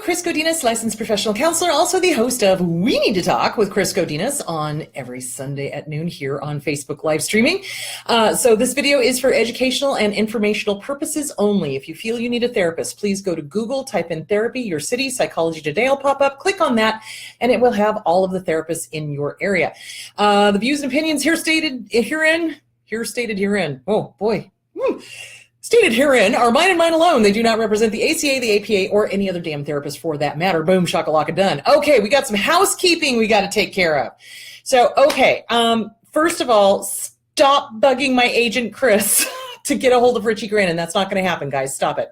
Chris Godinez, licensed professional counselor, also the host of We Need to Talk with Chris Godinez on every Sunday at noon here on Facebook live streaming. So this video is for educational and informational purposes only. If you feel you need a therapist, please go to Google, type in therapy, your city, Psychology Today will pop up, click on that, and it will have all of the therapists in your area. The views and opinions stated herein, oh boy, stated herein are mine and mine alone. They do not represent the ACA, the APA, or any other damn therapist for that matter. Boom, shakalaka, done. Okay, we got some housekeeping we got to take care of. So, okay, first of all, stop bugging my agent, Chris, to get a hold of Richie Grannon. That's not going to happen, guys. Stop it.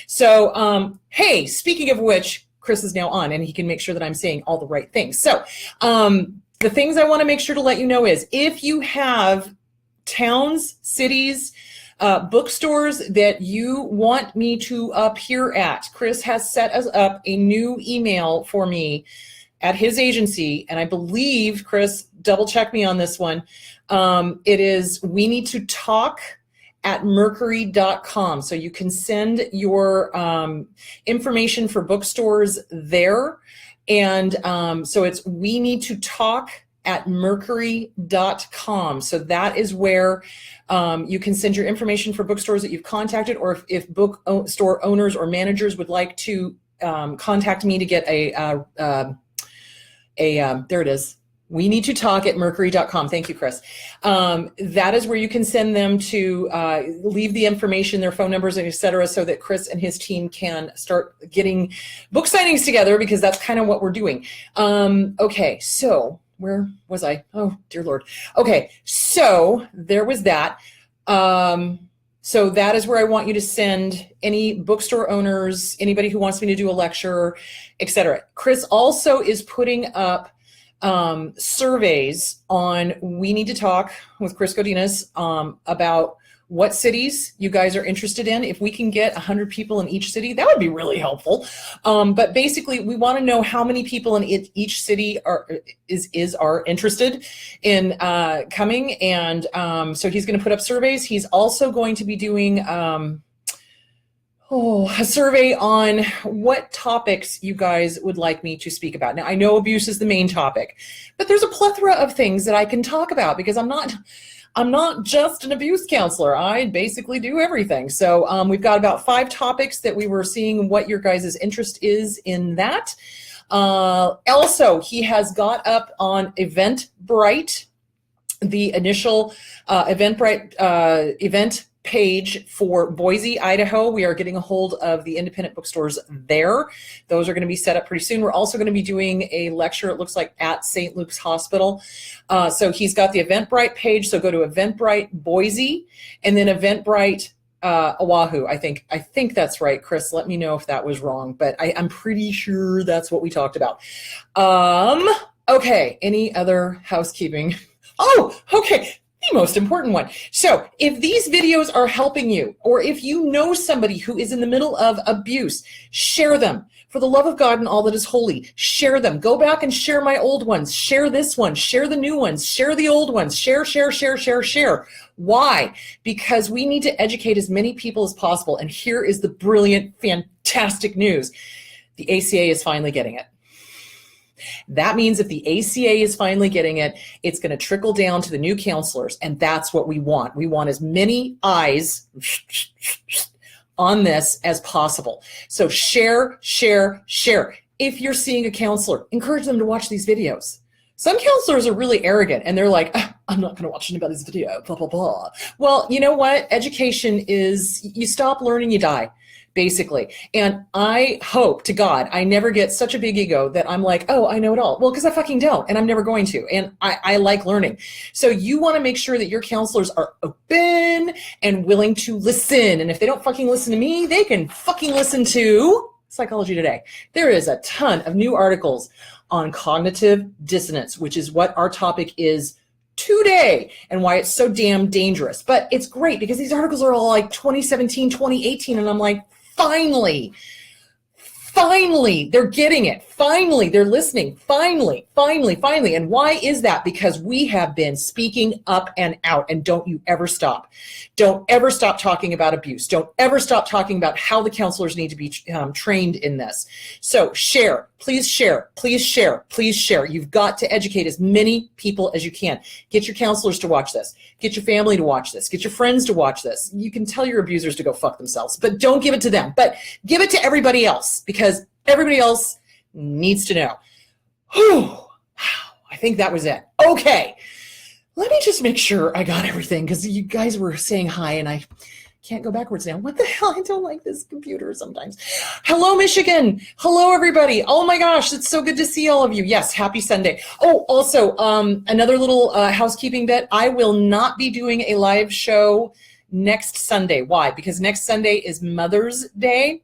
So, hey, speaking of which, Chris is now on, and he can make sure that I'm saying all the right things. So, the things I want to make sure to let you know is if you have towns, cities, bookstores that you want me to appear at, Chris has set us up a new email for me at his agency, and I believe, Chris, double check me on this one. It is we need to talk at mercury.com. So you can send your information for bookstores there. And so it's we need to talk at mercury.com. So that is where you can send your information for bookstores that you've contacted, or if bookstore owners or managers would like to contact me to get there it is. We need to talk at mercury.com. Thank you, Chris. That is where you can send them to leave the information, their phone numbers, et cetera, so that Chris and his team can start getting book signings together, because that's kind of what we're doing. Okay, so where was I? Oh, dear Lord. Okay, so there was that. So that is where I want you to send any bookstore owners, anybody who wants me to do a lecture, et cetera. Chris also is putting up surveys on We Need to Talk with Chris Godinez about what cities you guys are interested in. If we can get 100 people in each city, that would be really helpful. But basically, we want to know how many people in each city are interested in coming. And so he's going to put up surveys. He's also going to be doing a survey on what topics you guys would like me to speak about. Now, I know abuse is the main topic, but there's a plethora of things that I can talk about, because I'm not just an abuse counselor. I basically do everything. So we've got about 5 topics that we were seeing what your guys' interest is in that. Also, he has got up on Eventbrite, the initial Eventbrite event page for Boise, Idaho. We are getting a hold of the independent bookstores there. Those are going to be set up pretty soon. We're also going to be doing a lecture, it looks like, at St. Luke's Hospital. So he's got the Eventbrite page. So go to Eventbrite Boise and then Eventbrite Oahu. I think that's right. Chris, let me know if that was wrong, but I'm pretty sure that's what we talked about. Okay. Any other housekeeping? Oh, okay. The most important one. So if these videos are helping you, or if you know somebody who is in the middle of abuse, share them. For the love of God and all that is holy, share them. Go back and share my old ones. Share this one. Share the new ones. Share the old ones. Share, share, share, share, share. Why? Because we need to educate as many people as possible. And here is the brilliant, fantastic news. The ACA is finally getting it. That means if the ACA is finally getting it, it's going to trickle down to the new counselors, and that's what we want. We want as many eyes on this as possible. So share, share, share. If you're seeing a counselor, encourage them to watch these videos. Some counselors are really arrogant, and they're like, I'm not going to watch anybody's video, blah, blah, blah. Well, you know what? Education is, you stop learning, you die. Basically. And I hope to God I never get such a big ego that I'm like, oh, I know it all. Well, because I fucking don't, and I'm never going to. And I like learning. So you want to make sure that your counselors are open and willing to listen. And if they don't fucking listen to me, they can fucking listen to Psychology Today. There is a ton of new articles on cognitive dissonance, which is what our topic is today, and why it's so damn dangerous. But it's great because these articles are all like 2017, 2018, and I'm like, finally, Finally, they're getting it. Finally, they're listening. Finally. And why is that? Because we have been speaking up and out, and don't you ever stop. Don't ever stop talking about abuse. Don't ever stop talking about how the counselors need to be trained in this. So share, please share, please share, please share. You've got to educate as many people as you can. Get your counselors to watch this. Get your family to watch this. Get your friends to watch this. You can tell your abusers to go fuck themselves, but don't give it to them. But give it to everybody else, because everybody else needs to know. Whew. Wow, I think that was it. Okay, let me just make sure I got everything, because you guys were saying hi and I can't go backwards now. What the hell? I don't like this computer sometimes. Hello, Michigan. Hello, everybody. Oh my gosh, it's so good to see all of you. Yes, happy Sunday. Oh, also, another little housekeeping bit. I will not be doing a live show next Sunday. Why? Because next Sunday is Mother's Day.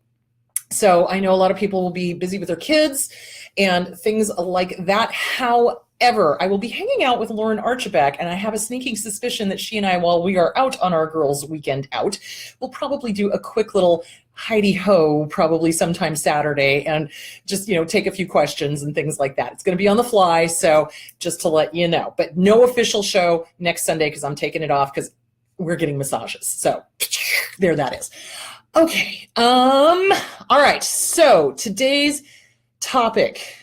So I know a lot of people will be busy with their kids and things like that. However, I will be hanging out with Lauren Archibald, and I have a sneaking suspicion that she and I, while we are out on our girls' weekend out, will probably do a quick little hidey-ho probably sometime Saturday and just, take a few questions and things like that. It's going to be on the fly, so just to let you know. But no official show next Sunday, because I'm taking it off because we're getting massages. So there that is. Okay. All right. So today's topic,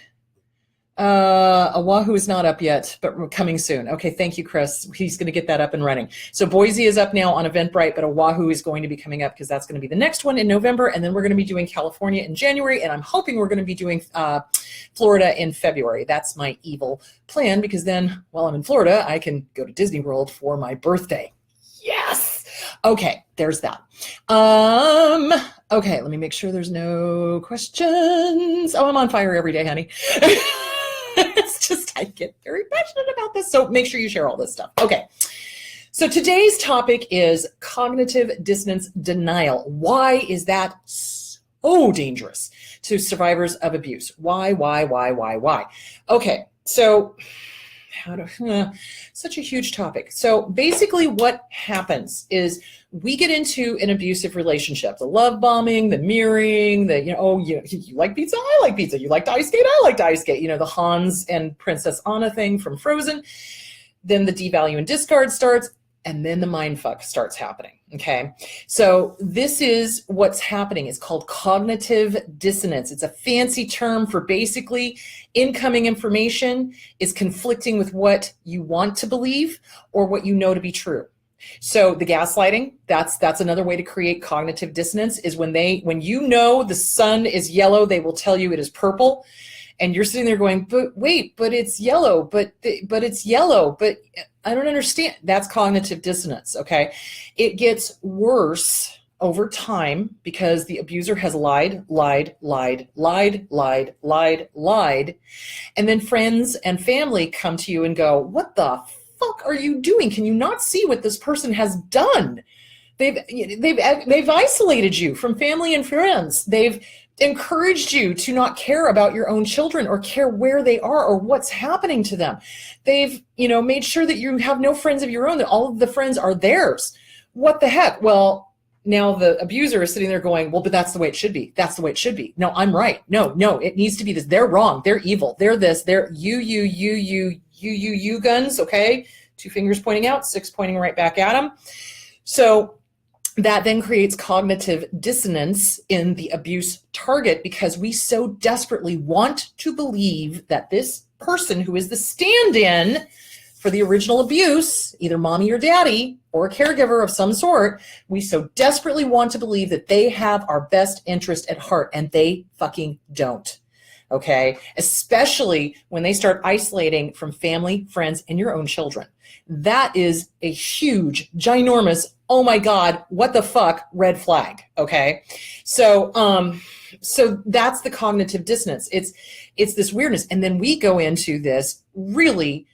Oahu is not up yet, but coming soon. Okay. Thank you, Chris. He's going to get that up and running. So Boise is up now on Eventbrite, but Oahu is going to be coming up because that's going to be the next one in November. And then we're going to be doing California in January. And I'm hoping we're going to be doing, Florida in February. That's my evil plan, because then while I'm in Florida, I can go to Disney World for my birthday. Yes. Okay, there's that. Okay, let me make sure there's no questions. Oh, I'm on fire every day, honey. It's just, I get very passionate about this. So make sure you share all this stuff. Okay. So today's topic is cognitive dissonance denial. Why is that so dangerous to survivors of abuse? Why? Okay, so such a huge topic. So basically what happens is we get into an abusive relationship, the love bombing, the mirroring, you like pizza, I like pizza. You like to ice skate, I like to ice skate. The Hans and Princess Anna thing from Frozen. Then the devalue and discard starts, and then the mind fuck starts happening. Okay, so this is what's happening. It's called cognitive dissonance. It's a fancy term for basically incoming information is conflicting with what you want to believe or what you know to be true. So the gaslighting, that's another way to create cognitive dissonance, is when the sun is yellow, they will tell you it is purple. And you're sitting there going, but wait, but it's yellow, but it's yellow, but I don't understand. That's cognitive dissonance, okay? It gets worse over time because the abuser has lied. And then friends and family come to you and go, what the fuck are you doing? Can you not see what this person has done? They've isolated you from family and friends. They've encouraged you to not care about your own children or care where they are or what's happening to them. They've, made sure that you have no friends of your own, that all of the friends are theirs. What the heck? Well, now the abuser is sitting there going, well, but that's the way it should be. That's the way it should be. No, I'm right. No, it needs to be this. They're wrong. They're evil. They're this. They're you guns. Okay. 2 fingers pointing out, 6 pointing right back at them. So that then creates cognitive dissonance in the abuse target, because we so desperately want to believe that this person who is the stand-in for the original abuse, either mommy or daddy or a caregiver of some sort, we so desperately want to believe that they have our best interest at heart, and they fucking don't. Okay, especially when they start isolating from family, friends, and your own children. That is a huge, ginormous, oh my God, what the fuck, red flag. Okay, so that's the cognitive dissonance. It's this weirdness, and then we go into this really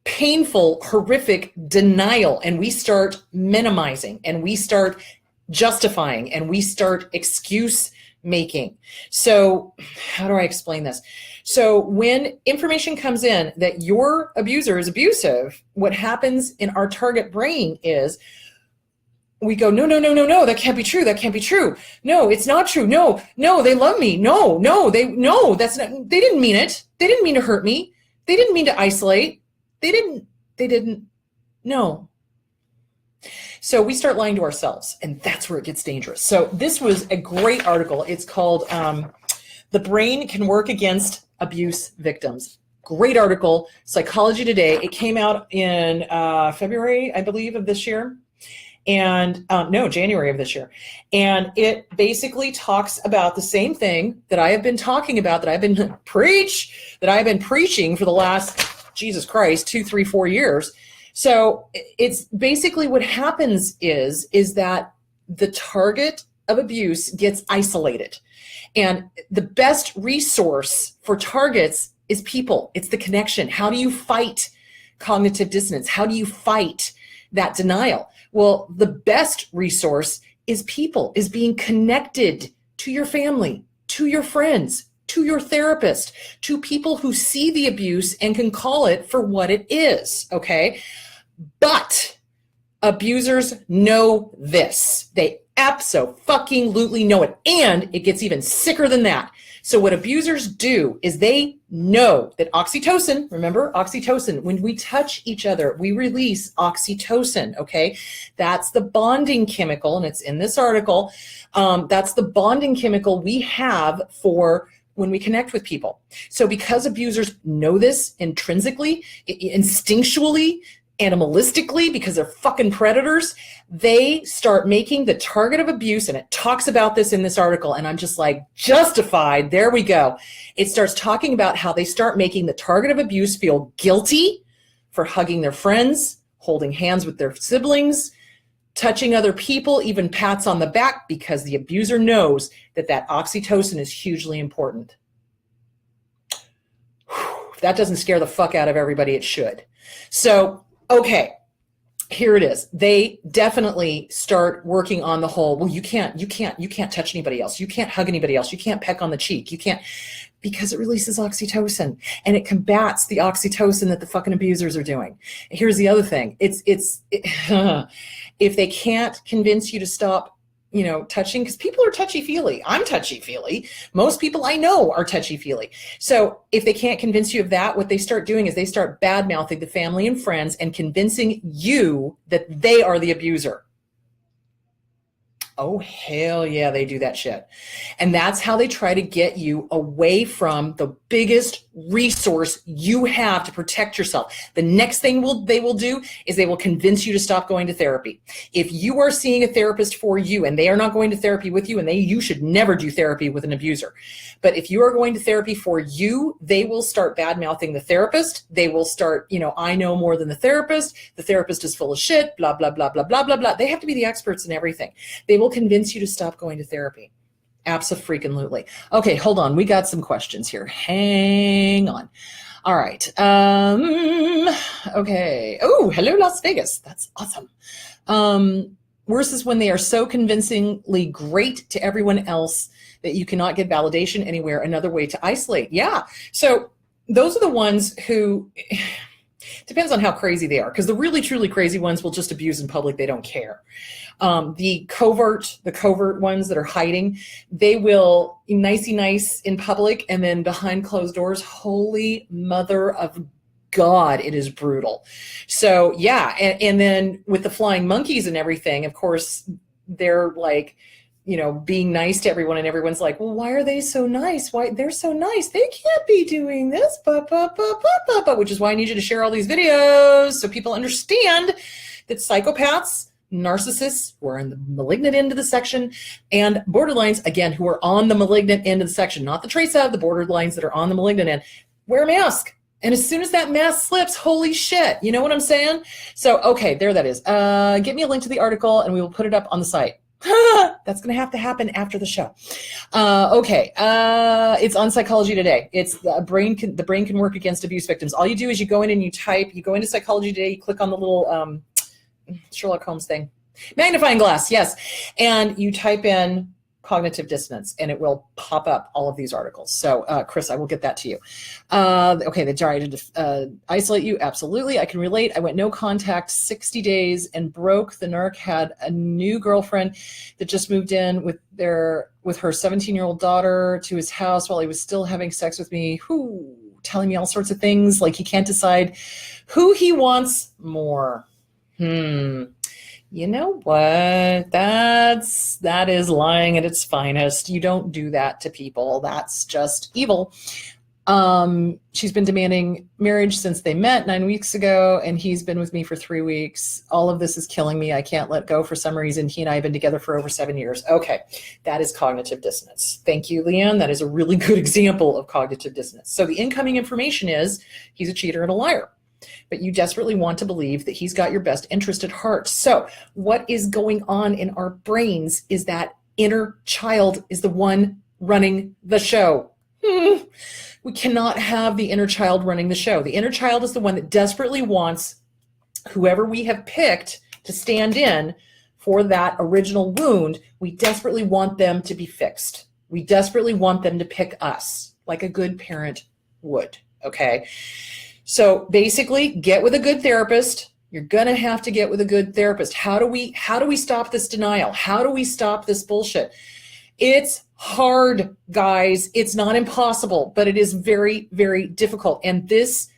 painful, horrific denial, and we start minimizing, and we start justifying, and we start excuse making. So how do I explain this? So when information comes in that your abuser is abusive, what happens in our target brain is we go, no, no, no, no, no, that can't be true. That can't be true. No, it's not true. No, no, they love me. No, no, that's not, they didn't mean it. They didn't mean to hurt me. They didn't mean to isolate. They didn't, no. So we start lying to ourselves, and that's where it gets dangerous. So this was a great article. It's called The Brain Can Work Against Abuse Victims. Great article, Psychology Today. It came out in February, I believe, of this year. And no, January of this year. And it basically talks about the same thing that I have been talking about, that I've been preaching for the last, Jesus Christ, 2, 3, 4 years. So it's basically what happens is that the target of abuse gets isolated. And the best resource for targets is people. It's the connection. How do you fight cognitive dissonance? How do you fight that denial? Well, the best resource is people, is being connected to your family, to your friends, to your therapist, to people who see the abuse and can call it for what it is, okay? But abusers know this. They abso-fucking-lutely know it. And it gets even sicker than that. So what abusers do is they know that oxytocin, remember oxytocin, when we touch each other, we release oxytocin, okay? That's the bonding chemical, and it's in this article. That's the bonding chemical we have for when we connect with people. So because abusers know this intrinsically, instinctually, animalistically, because they're fucking predators, they start making the target of abuse, and it talks about this in this article, and I'm just like, justified, there we go. It starts talking about how they start making the target of abuse feel guilty for hugging their friends, holding hands with their siblings, touching other people, even pats on the back, because the abuser knows that that oxytocin is hugely important. If that doesn't scare the fuck out of everybody, it should. So, okay, here it is. They definitely start working on the whole, well, you can't touch anybody else. You can't hug anybody else. You can't peck on the cheek. You can't, because it releases oxytocin, and it combats the oxytocin that the fucking abusers are doing. Here's the other thing. If they can't convince you to stop, touching, because people are touchy-feely. I'm touchy-feely. Most people I know are touchy-feely. So if they can't convince you of that, what they start doing is they start bad-mouthing the family and friends and convincing you that they are the abuser. Oh, hell yeah, they do that shit. And that's how they try to get you away from the biggest resource you have to protect yourself. The next thing they will do is they will convince you to stop going to therapy. If you are seeing a therapist for you and they are not going to therapy with you, and you should never do therapy with an abuser. But if you are going to therapy for you, they will start bad-mouthing the therapist. They will start, I know more than the therapist. The therapist is full of shit, blah, blah, blah, blah, blah, blah, blah. They have to be the experts in everything. They will convince you to stop going to therapy. Abso-freaking-lutely. Okay, hold on. We got some questions here. Hang on. All right. Okay. Oh, hello, Las Vegas. That's awesome. Worse is when they are so convincingly great to everyone else that you cannot get validation anywhere. Another way to isolate. Yeah. So those are the ones who, depends on how crazy they are, because the really, truly crazy ones will just abuse in public. They don't care. The covert ones that are hiding, they will nicey nice in public, and then behind closed doors, holy mother of God, it is brutal. So yeah, and then with the flying monkeys and everything, of course, they're like, being nice to everyone, and everyone's like, well, why are they so nice? Why they're so nice? They can't be doing this, which is why I need you to share all these videos so people understand that psychopaths, narcissists who are in the malignant end of the section, and borderlines, again, who are on the malignant end of the section, not the trace of the borderlines that are on the malignant end, wear a mask. And as soon as that mask slips, holy shit, you know what I'm saying? So, okay, there that is. Get me a link to the article and we will put it up on the site. That's going to happen after the show. Okay. It's on Psychology Today. It's the brain can work against abuse victims. All you do is you go in and you go into Psychology Today, you click on the little Sherlock Holmes thing. Magnifying glass, yes. And you type in cognitive dissonance, and it will pop up all of these articles. So, Chris, I will get that to you. Okay, they tried to isolate you. Absolutely, I can relate. I went no contact 60 days and broke. The narc had a new girlfriend that just moved in with her 17-year-old daughter to his house while he was still having sex with me. Telling me all sorts of things, like he can't decide who he wants more. You know what? That is lying at its finest. You don't do that to people. That's just evil. She's been demanding marriage since they met 9 weeks ago, and he's been with me for 3 weeks. All of this is killing me. I can't let go for some reason. He and I have been together for over 7 years. Okay, that is cognitive dissonance. Thank you, Leanne. That is a really good example of cognitive dissonance. So the incoming information is he's a cheater and a liar, but you desperately want to believe that he's got your best interest at heart. So what is going on in our brains is that inner child is the one running the show. We cannot have the inner child running the show. The inner child is the one that desperately wants whoever we have picked to stand in for that original wound. We desperately want them to be fixed. We desperately want them to pick us like a good parent would. Okay. So basically, get with a good therapist. You're going to have to get with a good therapist. How do we stop this denial? How do we stop this bullshit? It's hard, guys. It's not impossible, but it is very, very difficult. And this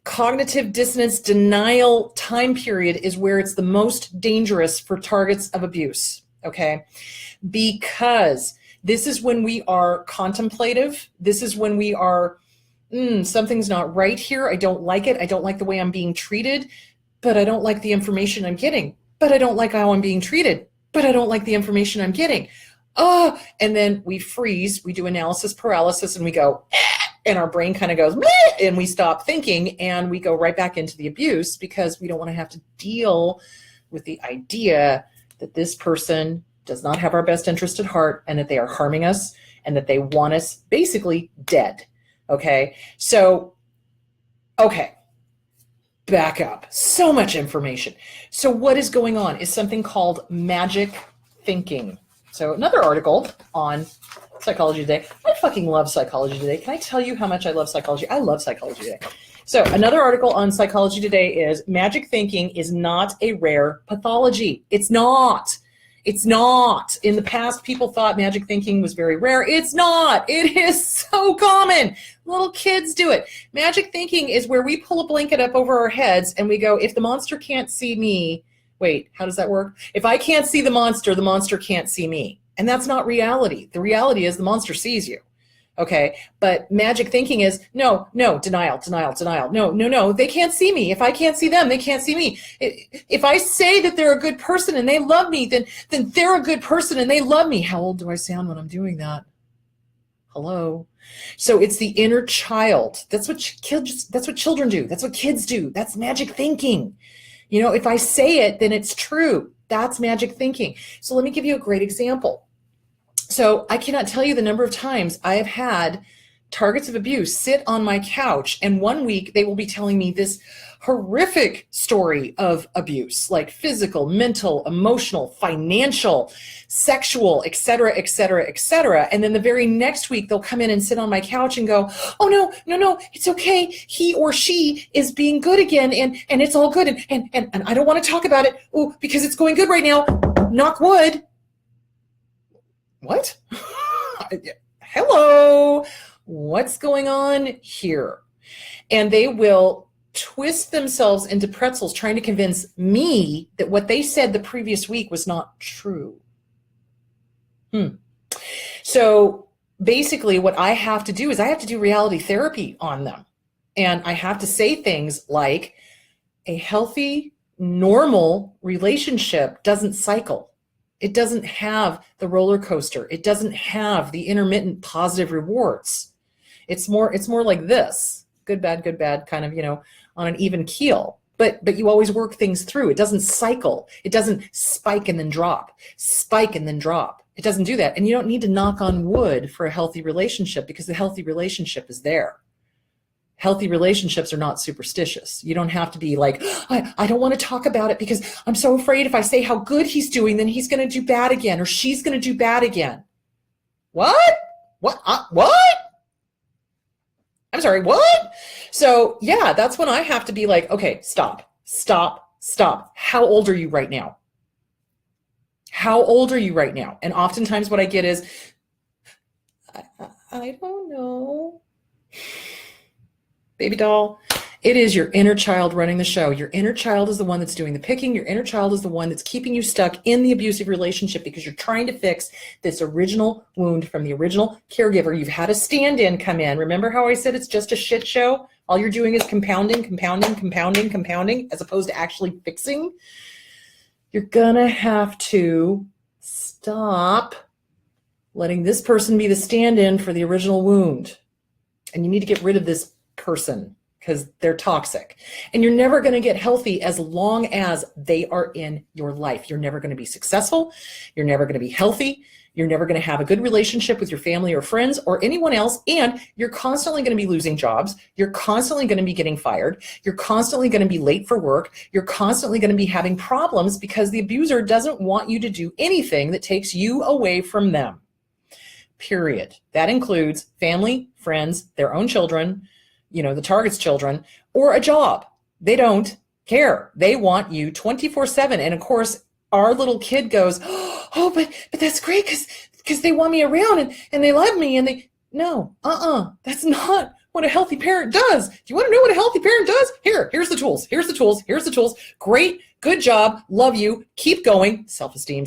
cognitive dissonance denial time period is where it's the most dangerous for targets of abuse, okay? Because this is when we are contemplative. This is when we are, something's not right here. I don't like it. I don't like the way I'm being treated, but I don't like the information I'm getting. But I don't like how I'm being treated, but I don't like the information I'm getting. And then we freeze, we do analysis paralysis, and we go, and our brain kind of goes, and we stop thinking, and we go right back into the abuse because we don't want to have to deal with the idea that this person does not have our best interest at heart, and that they are harming us, and that they want us basically dead. Okay. So, okay. Back up. So much information. So what is going on is something called magic thinking. So another article on Psychology Today. I fucking love Psychology Today. Can I tell you how much I love psychology? I love Psychology Today. So another article on Psychology Today is magic thinking is not a rare pathology. It's not. It's not. In the past, people thought magic thinking was very rare. It's not. It is so common. Little kids do it. Magic thinking is where we pull a blanket up over our heads and we go, if the monster can't see me, wait, how does that work? If I can't see the monster can't see me. And that's not reality. The reality is the monster sees you. Okay. But magic thinking is no, denial. No, they can't see me. If I can't see them, they can't see me. If I say that they're a good person and they love me, then they're a good person and they love me. How old do I sound when I'm doing that? Hello. So it's the inner child. That's what children do. That's what kids do. That's magic thinking. You know, if I say it, then it's true. That's magic thinking. So let me give you a great example. So I cannot tell you the number of times I have had targets of abuse sit on my couch, and one week they will be telling me this horrific story of abuse, like physical, mental, emotional, financial, sexual, et cetera, et cetera, et cetera. And then the very next week they'll come in and sit on my couch and go, oh no, it's okay. He or she is being good again, and it's all good. And I don't want to talk about it because it's going good right now. Knock wood. What? Hello. What's going on here? And they will twist themselves into pretzels trying to convince me that what they said the previous week was not true. So basically what I have to do is I have to do reality therapy on them. And I have to say things like a healthy, normal relationship doesn't cycle. It doesn't have the roller coaster. It doesn't have the intermittent positive rewards. It's more like this, good, bad, kind of, on an even keel. But you always work things through. It doesn't cycle. It doesn't spike and then drop, spike and then drop. It doesn't do that. And you don't need to knock on wood for a healthy relationship because the healthy relationship is there. Healthy relationships are not superstitious. You don't have to be like, I don't want to talk about it because I'm so afraid if I say how good he's doing, then he's going to do bad again or she's going to do bad again. What? What? I'm sorry, what? So yeah, that's when I have to be like, okay, stop. How old are you right now? How old are you right now? And oftentimes what I get is, I don't know. Baby doll, it is your inner child running the show. Your inner child is the one that's doing the picking. Your inner child is the one that's keeping you stuck in the abusive relationship because you're trying to fix this original wound from the original caregiver. You've had a stand-in come in. Remember how I said it's just a shit show? All you're doing is compounding, as opposed to actually fixing. You're gonna have to stop letting this person be the stand-in for the original wound. And you need to get rid of this person because they're toxic. And you're never going to get healthy as long as they are in your life. You're never going to be successful. You're never going to be healthy. You're never going to have a good relationship with your family or friends or anyone else. And you're constantly going to be losing jobs. You're constantly going to be getting fired. You're constantly going to be late for work. You're constantly going to be having problems because the abuser doesn't want you to do anything that takes you away from them. Period. That includes family, friends, their own children, the target's children, or a job. They don't care. They want you 24/7. And of course, our little kid goes, oh, but that's great because they want me around and they love me and that's not what a healthy parent does. Do you want to know what a healthy parent does? Here's the tools. Great. Good job. Love you. Keep going. Self-esteem.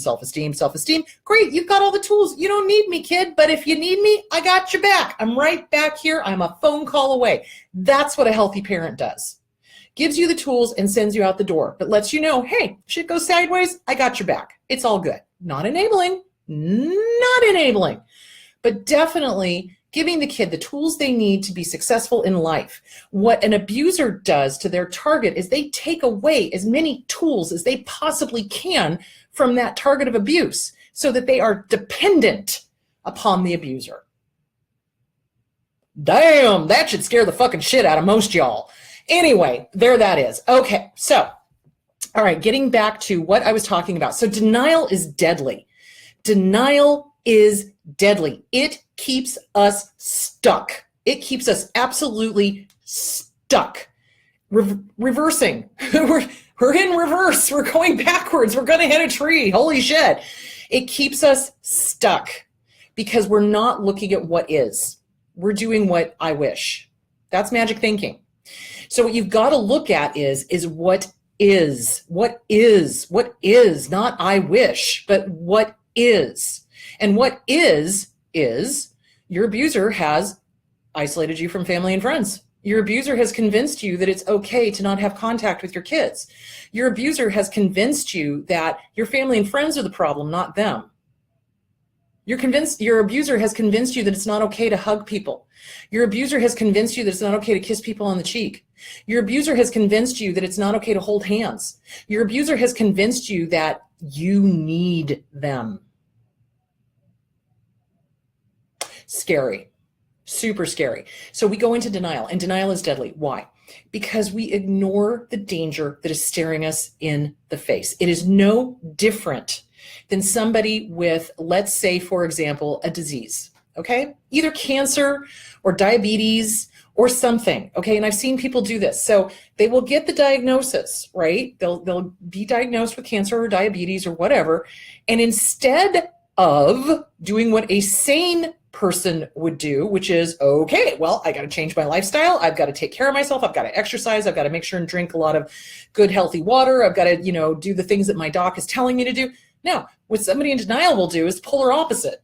Great. You've got all the tools. You don't need me, kid. But if you need me, I got your back. I'm right back here. I'm a phone call away. That's what a healthy parent does. Gives you the tools and sends you out the door, but lets you know, hey, shit goes sideways. I got your back. It's all good. Not enabling, but definitely giving the kid the tools they need to be successful in life. What an abuser does to their target is they take away as many tools as they possibly can from that target of abuse so that they are dependent upon the abuser. Damn, that should scare the fucking shit out of most y'all. Anyway, there that is. Okay, so, all right, getting back to what I was talking about. So denial is deadly. Denial is deadly. It keeps us stuck. It keeps us absolutely stuck. Reversing. We're in reverse. We're going backwards. We're going to hit a tree. Holy shit. It keeps us stuck because we're not looking at what is. We're doing what I wish. That's magic thinking. So what you've got to look at is what is, not I wish, but what is. And what is your abuser has isolated you from family and friends. Your abuser has convinced you that it's okay to not have contact with your kids. Your abuser has convinced you that your family and friends are the problem, not them. Your abuser has convinced you that it's not okay to hug people. Your abuser has convinced you that it's not okay to kiss people on the cheek. Your abuser has convinced you that it's not okay to hold hands. Your abuser has convinced you that you need them. Scary, super scary. So we go into denial, and denial is deadly. Why? Because we ignore the danger that is staring us in the face. It is no different than somebody with, let's say, for example, a disease, okay? Either cancer or diabetes or something, okay? And I've seen people do this. So they will get the diagnosis, right? They'll be diagnosed with cancer or diabetes or whatever. And instead of doing what a sane person would do, which is, okay, well, I got to change my lifestyle. I've got to take care of myself. I've got to exercise. I've got to make sure and drink a lot of good, healthy water. I've got to, do the things that my doc is telling me to do. Now, what somebody in denial will do is polar opposite.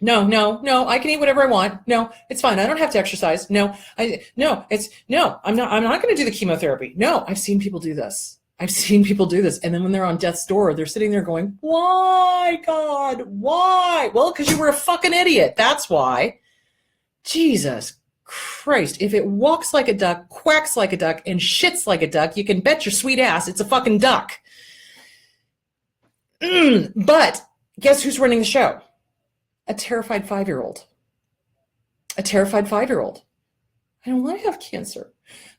No, I can eat whatever I want. No, it's fine. I don't have to exercise. I'm not going to do the chemotherapy. No, I've seen people do this. And then when they're on death's door, they're sitting there going, why, God, why? Well, because you were a fucking idiot. That's why. Jesus Christ. If it walks like a duck, quacks like a duck, and shits like a duck, you can bet your sweet ass it's a fucking duck. But guess who's running the show? A terrified 5-year-old. I don't want to have cancer.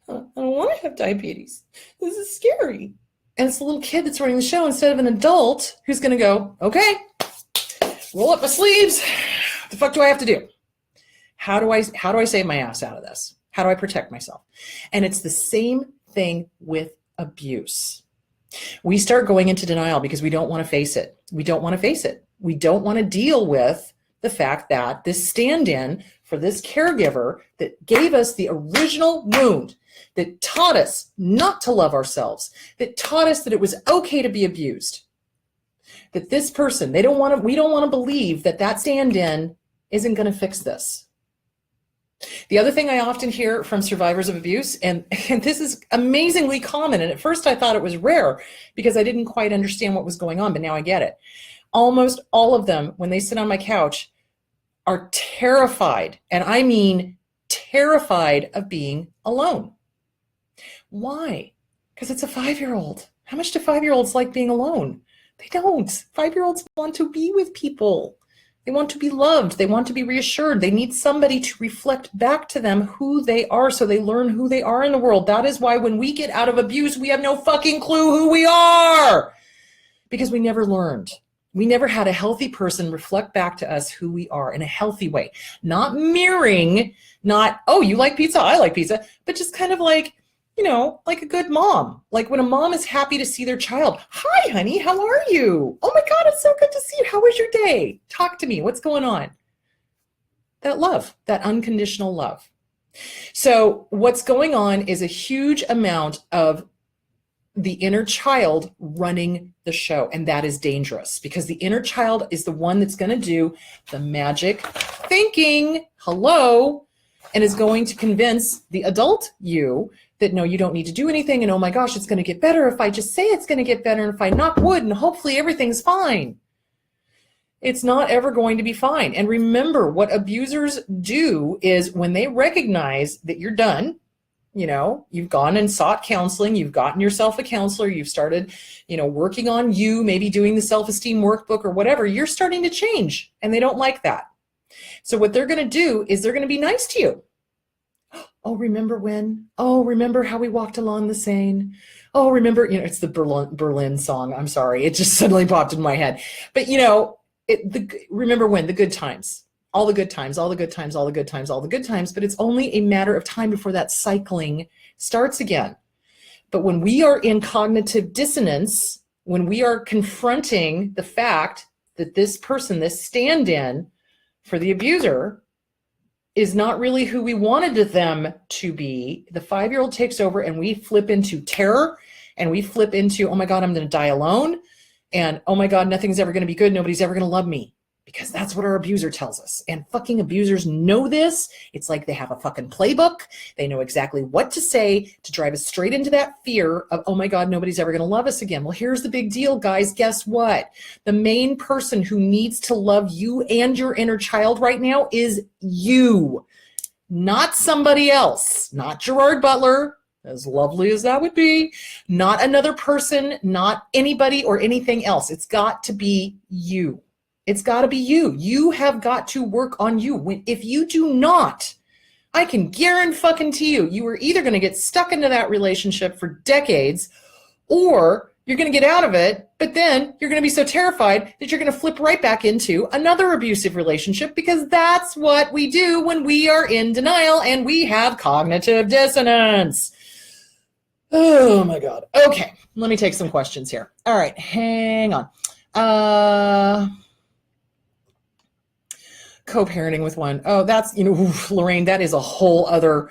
I don't want to have diabetes. This is scary. And it's a little kid that's running the show instead of an adult who's going to go, okay, roll up my sleeves. the fuck do I have to do? How do I save my ass out of this? How do I protect myself? And it's the same thing with abuse. We start going into denial because we don't want to face it. We don't want to face it. We don't want to deal with the fact that this stand-in for this caregiver that gave us the original wound, that taught us not to love ourselves, that taught us that it was okay to be abused, that this person, we don't want to believe that that stand-in isn't going to fix this. The other thing I often hear from survivors of abuse, and this is amazingly common, and at first I thought it was rare because I didn't quite understand what was going on, but now I get it. Almost all of them, when they sit on my couch, are terrified, and I mean terrified of being alone. Why? Because it's a 5-year-old. How much do 5-year-olds like being alone? They don't. 5-year-olds want to be with people. They want to be loved. They want to be reassured. They need somebody to reflect back to them who they are so they learn who they are in the world. That is why when we get out of abuse, we have no fucking clue who we are because we never learned. We never had a healthy person reflect back to us who we are in a healthy way. Not mirroring, not, oh, you like pizza, I like pizza, but just kind of like, you know, like a good mom. Like when a mom is happy to see their child. Hi, honey, how are you? Oh my God, it's so good to see you. How was your day? Talk to me. What's going on? That love, that unconditional love. So what's going on is a huge amount of the inner child running the show. And that is dangerous because the inner child is the one that's going to do the magic thinking, hello, and is going to convince the adult you that no, you don't need to do anything. And oh my gosh, it's going to get better if I just say it's going to get better. And if I knock wood and hopefully everything's fine. It's not ever going to be fine. And remember, what abusers do is when they recognize that you're done, you know, you've gone and sought counseling, you've gotten yourself a counselor, you've started, you know, working on you, maybe doing the self-esteem workbook or whatever, you're starting to change and they don't like that. So what they're going to do is they're going to be nice to you. Oh, remember when? Oh, remember how we walked along the Seine? Oh, remember, you know, it's the Berlin song. I'm sorry. It just suddenly popped in my head. But, you know, remember when? The good times. All the good times, all the good times, all the good times, all the good times. But it's only a matter of time before that cycling starts again. But when we are in cognitive dissonance, when we are confronting the fact that this person, this stand-in for the abuser, is not really who we wanted them to be, the 5-year-old takes over and we flip into terror and we flip into, oh my God, I'm going to die alone. And oh my God, nothing's ever going to be good. Nobody's ever going to love me. Because that's what our abuser tells us. And fucking abusers know this. It's like they have a fucking playbook. They know exactly what to say to drive us straight into that fear of, oh my God, nobody's ever going to love us again. Well, here's the big deal, guys. Guess what? The main person who needs to love you and your inner child right now is you, not somebody else, not Gerard Butler, as lovely as that would be, not another person, not anybody or anything else. It's got to be you. It's got to be you. You have got to work on you. If you do not, I can guarantee you are either going to get stuck into that relationship for decades or you're going to get out of it, but then you're going to be so terrified that you're going to flip right back into another abusive relationship because that's what we do when we are in denial and we have cognitive dissonance. Oh my God. Okay, let me take some questions here. All right, hang on. Co-parenting with one. Oh, that's, you know, oof, Lorraine, that is a whole other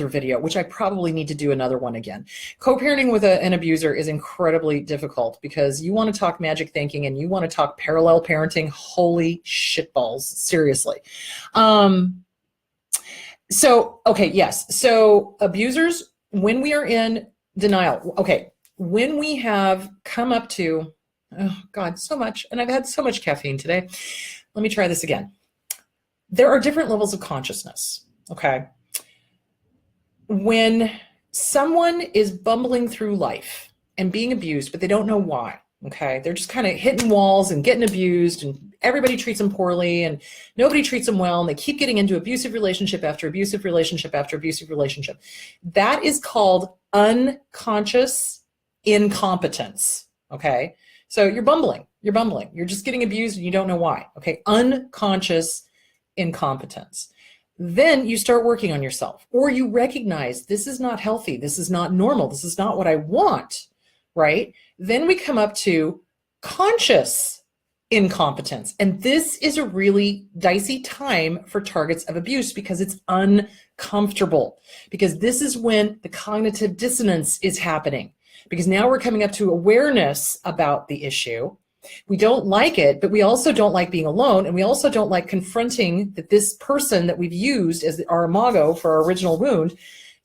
video, which I probably need to do another one again. Co-parenting with an abuser is incredibly difficult because you want to talk magic thinking and you want to talk parallel parenting. Holy shitballs. Seriously. So, okay, yes. So abusers, when we are in denial, okay, when we have come up to, oh God, so much, and I've had so much caffeine today. Let me try this again. There are different levels of consciousness, okay? When someone is bumbling through life and being abused, but they don't know why, okay? They're just kind of hitting walls and getting abused and everybody treats them poorly and nobody treats them well and they keep getting into abusive relationship after abusive relationship after abusive relationship. That is called unconscious incompetence, okay? So you're bumbling. You're just getting abused and you don't know why, okay? Unconscious incompetence. Then you start working on yourself, or you recognize this is not healthy. This is not normal. This is not what I want, right? Then we come up to conscious incompetence. And this is a really dicey time for targets of abuse because it's uncomfortable, because this is when the cognitive dissonance is happening, because now we're coming up to awareness about the issue. We don't like it, but we also don't like being alone. And we also don't like confronting that this person that we've used as our imago for our original wound,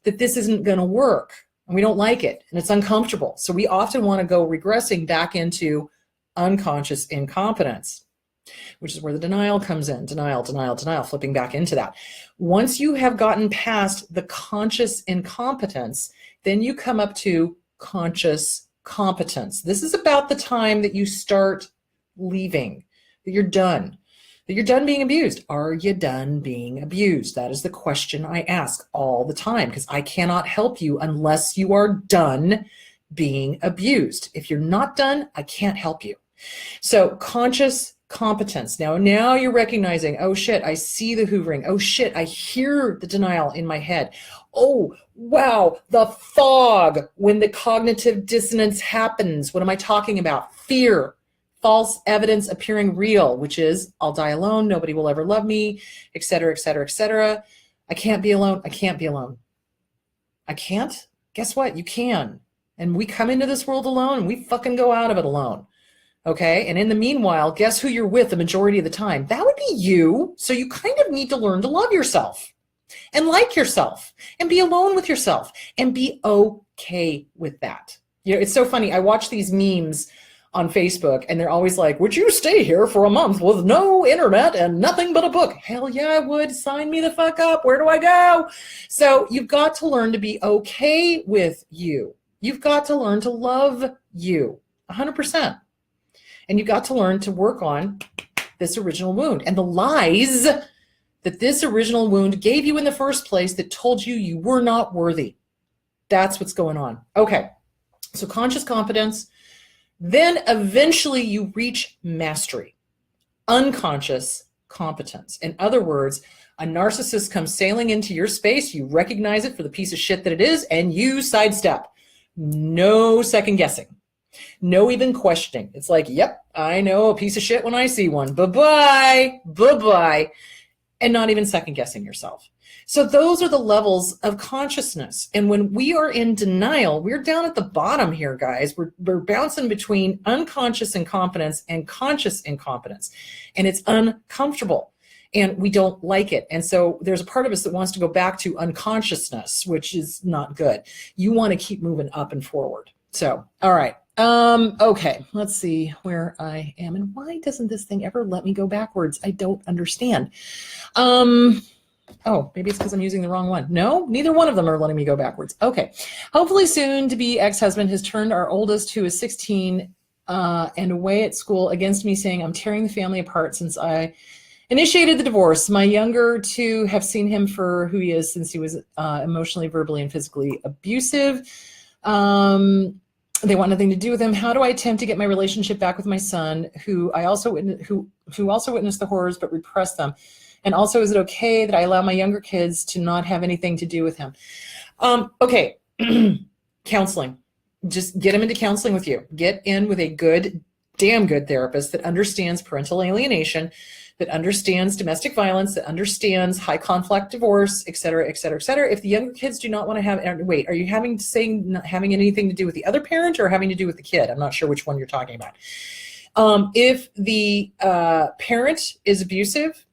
that this isn't going to work. And we don't like it. And it's uncomfortable. So we often want to go regressing back into unconscious incompetence, which is where the denial comes in. Denial, flipping back into that. Once you have gotten past the conscious incompetence, then you come up to conscious competence. This is about the time that you start leaving, that you're done being abused. Are you done being abused? That is the question I ask all the time, because I cannot help you unless you are done being abused. If you're not done, I can't help you. So conscious competence. Now you're recognizing, oh shit, I see the hoovering. Oh shit, I hear the denial in my head. Oh, wow, the fog when the cognitive dissonance happens. What am I talking about? Fear, false evidence appearing real, which is I'll die alone, nobody will ever love me, etc., etc., etc. I can't be alone. I can't be alone. I can't? Guess what? You can. And we come into this world alone and we fucking go out of it alone. Okay. And in the meanwhile, guess who you're with the majority of the time? That would be you. So you kind of need to learn to love yourself and like yourself and be alone with yourself and be okay with that. You know, it's so funny. I watch these memes on Facebook and they're always like, would you stay here for a month with no internet and nothing but a book? Hell yeah, I would. Sign me the fuck up. Where do I go? So you've got to learn to be okay with you. You've got to learn to love you 100%. And you've got to learn to work on this original wound and the lies that this original wound gave you in the first place that told you you were not worthy. That's what's going on. Okay, so conscious competence. Then eventually you reach mastery, unconscious competence. In other words, a narcissist comes sailing into your space, you recognize it for the piece of shit that it is, and you sidestep. No second guessing. No even questioning. It's like, yep, I know a piece of shit when I see one. Bye-bye, bye-bye. And not even second guessing yourself. So those are the levels of consciousness. And when we are in denial, we're down at the bottom here, guys. We're bouncing between unconscious incompetence and conscious incompetence. And it's uncomfortable. And we don't like it. And so there's a part of us that wants to go back to unconsciousness, which is not good. You want to keep moving up and forward. So, all right. Okay, let's see where I am. And why doesn't this thing ever let me go backwards? I don't understand. Oh, maybe it's because I'm using the wrong one. No, neither one of them are letting me go backwards. Okay. Hopefully soon to be ex-husband has turned our oldest, who is 16, and away at school against me, saying I'm tearing the family apart since I initiated the divorce. My younger two have seen him for who he is since he was emotionally, verbally, and physically abusive. They want nothing to do with him. How do I attempt to get my relationship back with my son, who also witnessed the horrors but repressed them? And also, is it okay that I allow my younger kids to not have anything to do with him? Okay, counseling. Just get him into counseling with you. Get in with a good, damn good therapist that understands parental alienation, that understands domestic violence, that understands high conflict divorce, et cetera, et cetera, et cetera. If the younger kids do not want to have, wait, are you saying not having anything to do with the other parent or having to do with the kid? I'm not sure which one you're talking about. If the parent is abusive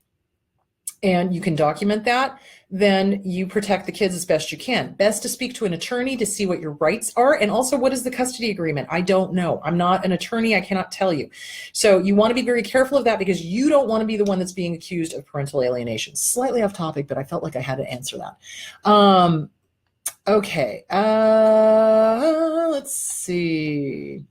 and you can document that, then you protect the kids as best you can. Best to speak to an attorney to see what your rights are. And also, what is the custody agreement? I don't know. I'm not an attorney. I cannot tell you. So you want to be very careful of that because you don't want to be the one that's being accused of parental alienation. Slightly off topic, but I felt like I had to answer that. Okay. Let's see.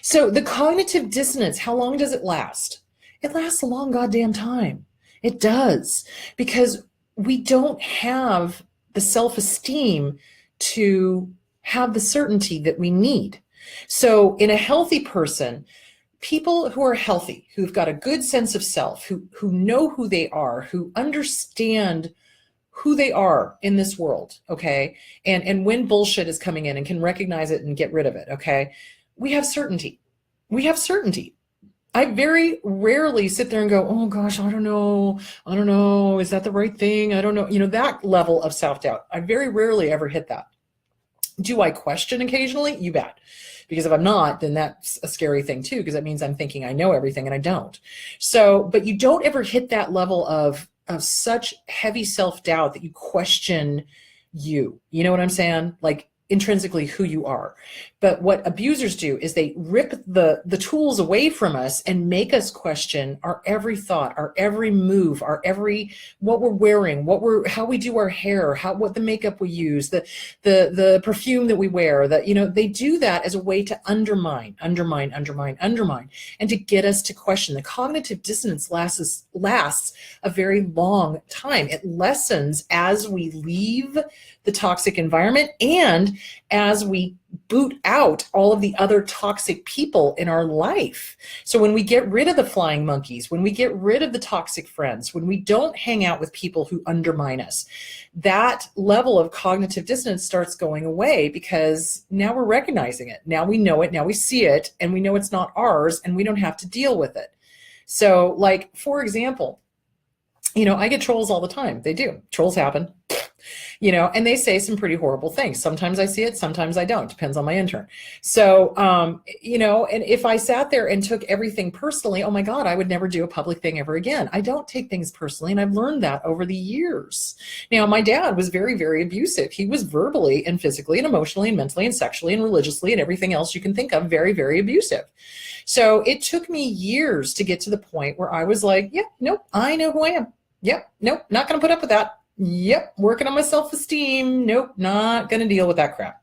So the cognitive dissonance, how long does it last? It lasts a long goddamn time. It does, because we don't have the self-esteem to have the certainty that we need. So in a healthy person, people who are healthy, who've got a good sense of self, who know who they are, who understand who they are in this world, okay? And when bullshit is coming in and can recognize it and get rid of it, okay? We have certainty. We have certainty. I very rarely sit there and go, oh gosh, I don't know. Is that the right thing? I don't know. That level of self-doubt. I very rarely ever hit that. Do I question occasionally? You bet. Because if I'm not, then that's a scary thing too, because that means I'm thinking I know everything and I don't. So, but you don't ever hit that level of such heavy self-doubt that you question you. You know what I'm saying? Like intrinsically who you are. But what abusers do is they rip the tools away from us and make us question our every thought, our every move, what we're wearing, how we do our hair, what the makeup we use, the perfume that we wear, they do that as a way to undermine, and to get us to question. The cognitive dissonance lasts a very long time. It lessens as we leave the toxic environment and as we boot out all of the other toxic people in our life. So when we get rid of the flying monkeys, when we get rid of the toxic friends, when we don't hang out with people who undermine us, that level of cognitive dissonance starts going away, because now we're recognizing it. Now we know it. Now we see it, and we know it's not ours, and we don't have to deal with it. So, like, for example, I get trolls all the time. They do. Trolls happen. And they say some pretty horrible things. Sometimes I see it, sometimes I don't. Depends on my intern. So, and if I sat there and took everything personally, oh my God, I would never do a public thing ever again. I don't take things personally, and I've learned that over the years. Now, my dad was very, very abusive. He was verbally and physically and emotionally and mentally and sexually and religiously and everything else you can think of, very, very abusive. So it took me years to get to the point where I was like, yeah, nope, I know who I am. Yep, nope, not going to put up with that. Yep, working on my self-esteem. Nope, not going to deal with that crap.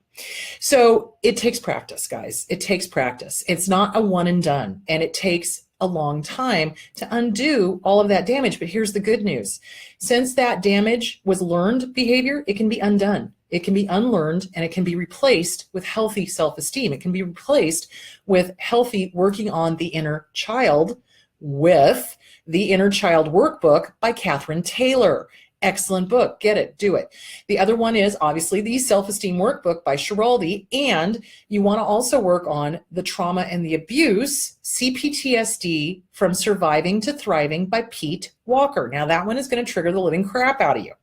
So it takes practice, guys. It takes practice. It's not a one and done, and it takes a long time to undo all of that damage. But here's the good news. Since that damage was learned behavior, it can be undone. It can be unlearned, and it can be replaced with healthy self-esteem. It can be replaced with healthy working on the inner child with the Inner Child Workbook by Catherine Taylor. Excellent book. Get it. Do it. The other one is obviously the Self-Esteem Workbook by Schiraldi. And you want to also work on the Trauma and the Abuse, CPTSD from Surviving to Thriving by Pete Walker. Now that one is going to trigger the living crap out of you.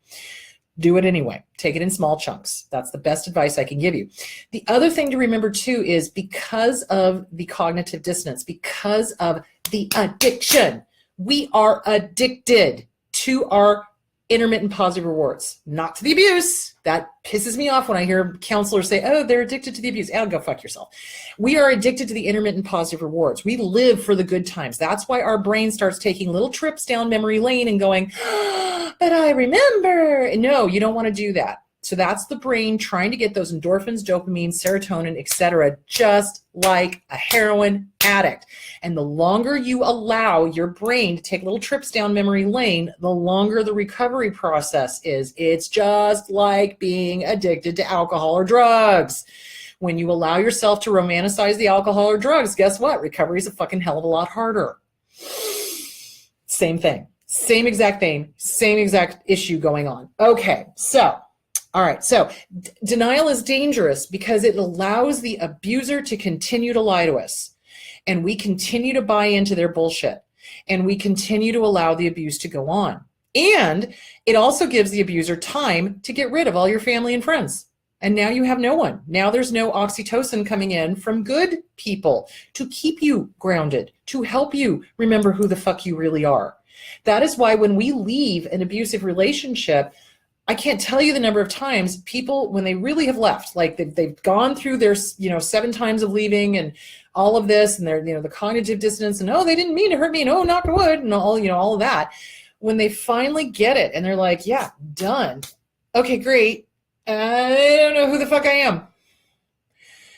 Do it anyway. Take it in small chunks. That's the best advice I can give you. The other thing to remember too is because of the cognitive dissonance, because of the addiction, we are addicted to our intermittent positive rewards, not to the abuse. That pisses me off when I hear counselors say, oh, they're addicted to the abuse. Oh, go fuck yourself. We are addicted to the intermittent positive rewards. We live for the good times. That's why our brain starts taking little trips down memory lane and going, oh, but I remember. No, you don't want to do that. So that's the brain trying to get those endorphins, dopamine, serotonin, etc., just like a heroin addict. And the longer you allow your brain to take little trips down memory lane, the longer the recovery process is. It's just like being addicted to alcohol or drugs. When you allow yourself to romanticize the alcohol or drugs, guess what? Recovery is a fucking hell of a lot harder. Same thing. Same exact thing. Same exact issue going on. Okay, so... all right, so denial is dangerous because it allows the abuser to continue to lie to us, and we continue to buy into their bullshit, and we continue to allow the abuse to go on. And it also gives the abuser time to get rid of all your family and friends. And now you have no one. Now there's no oxytocin coming in from good people to keep you grounded, to help you remember who the fuck you really are. That is why when we leave an abusive relationship, I can't tell you the number of times people, when they really have left, like they've gone through their, 7 times of leaving and all of this, and they're, the cognitive dissonance, and oh, they didn't mean to hurt me, and oh, knock wood, and all of that. When they finally get it, and they're like, yeah, done. Okay, great. I don't know who the fuck I am.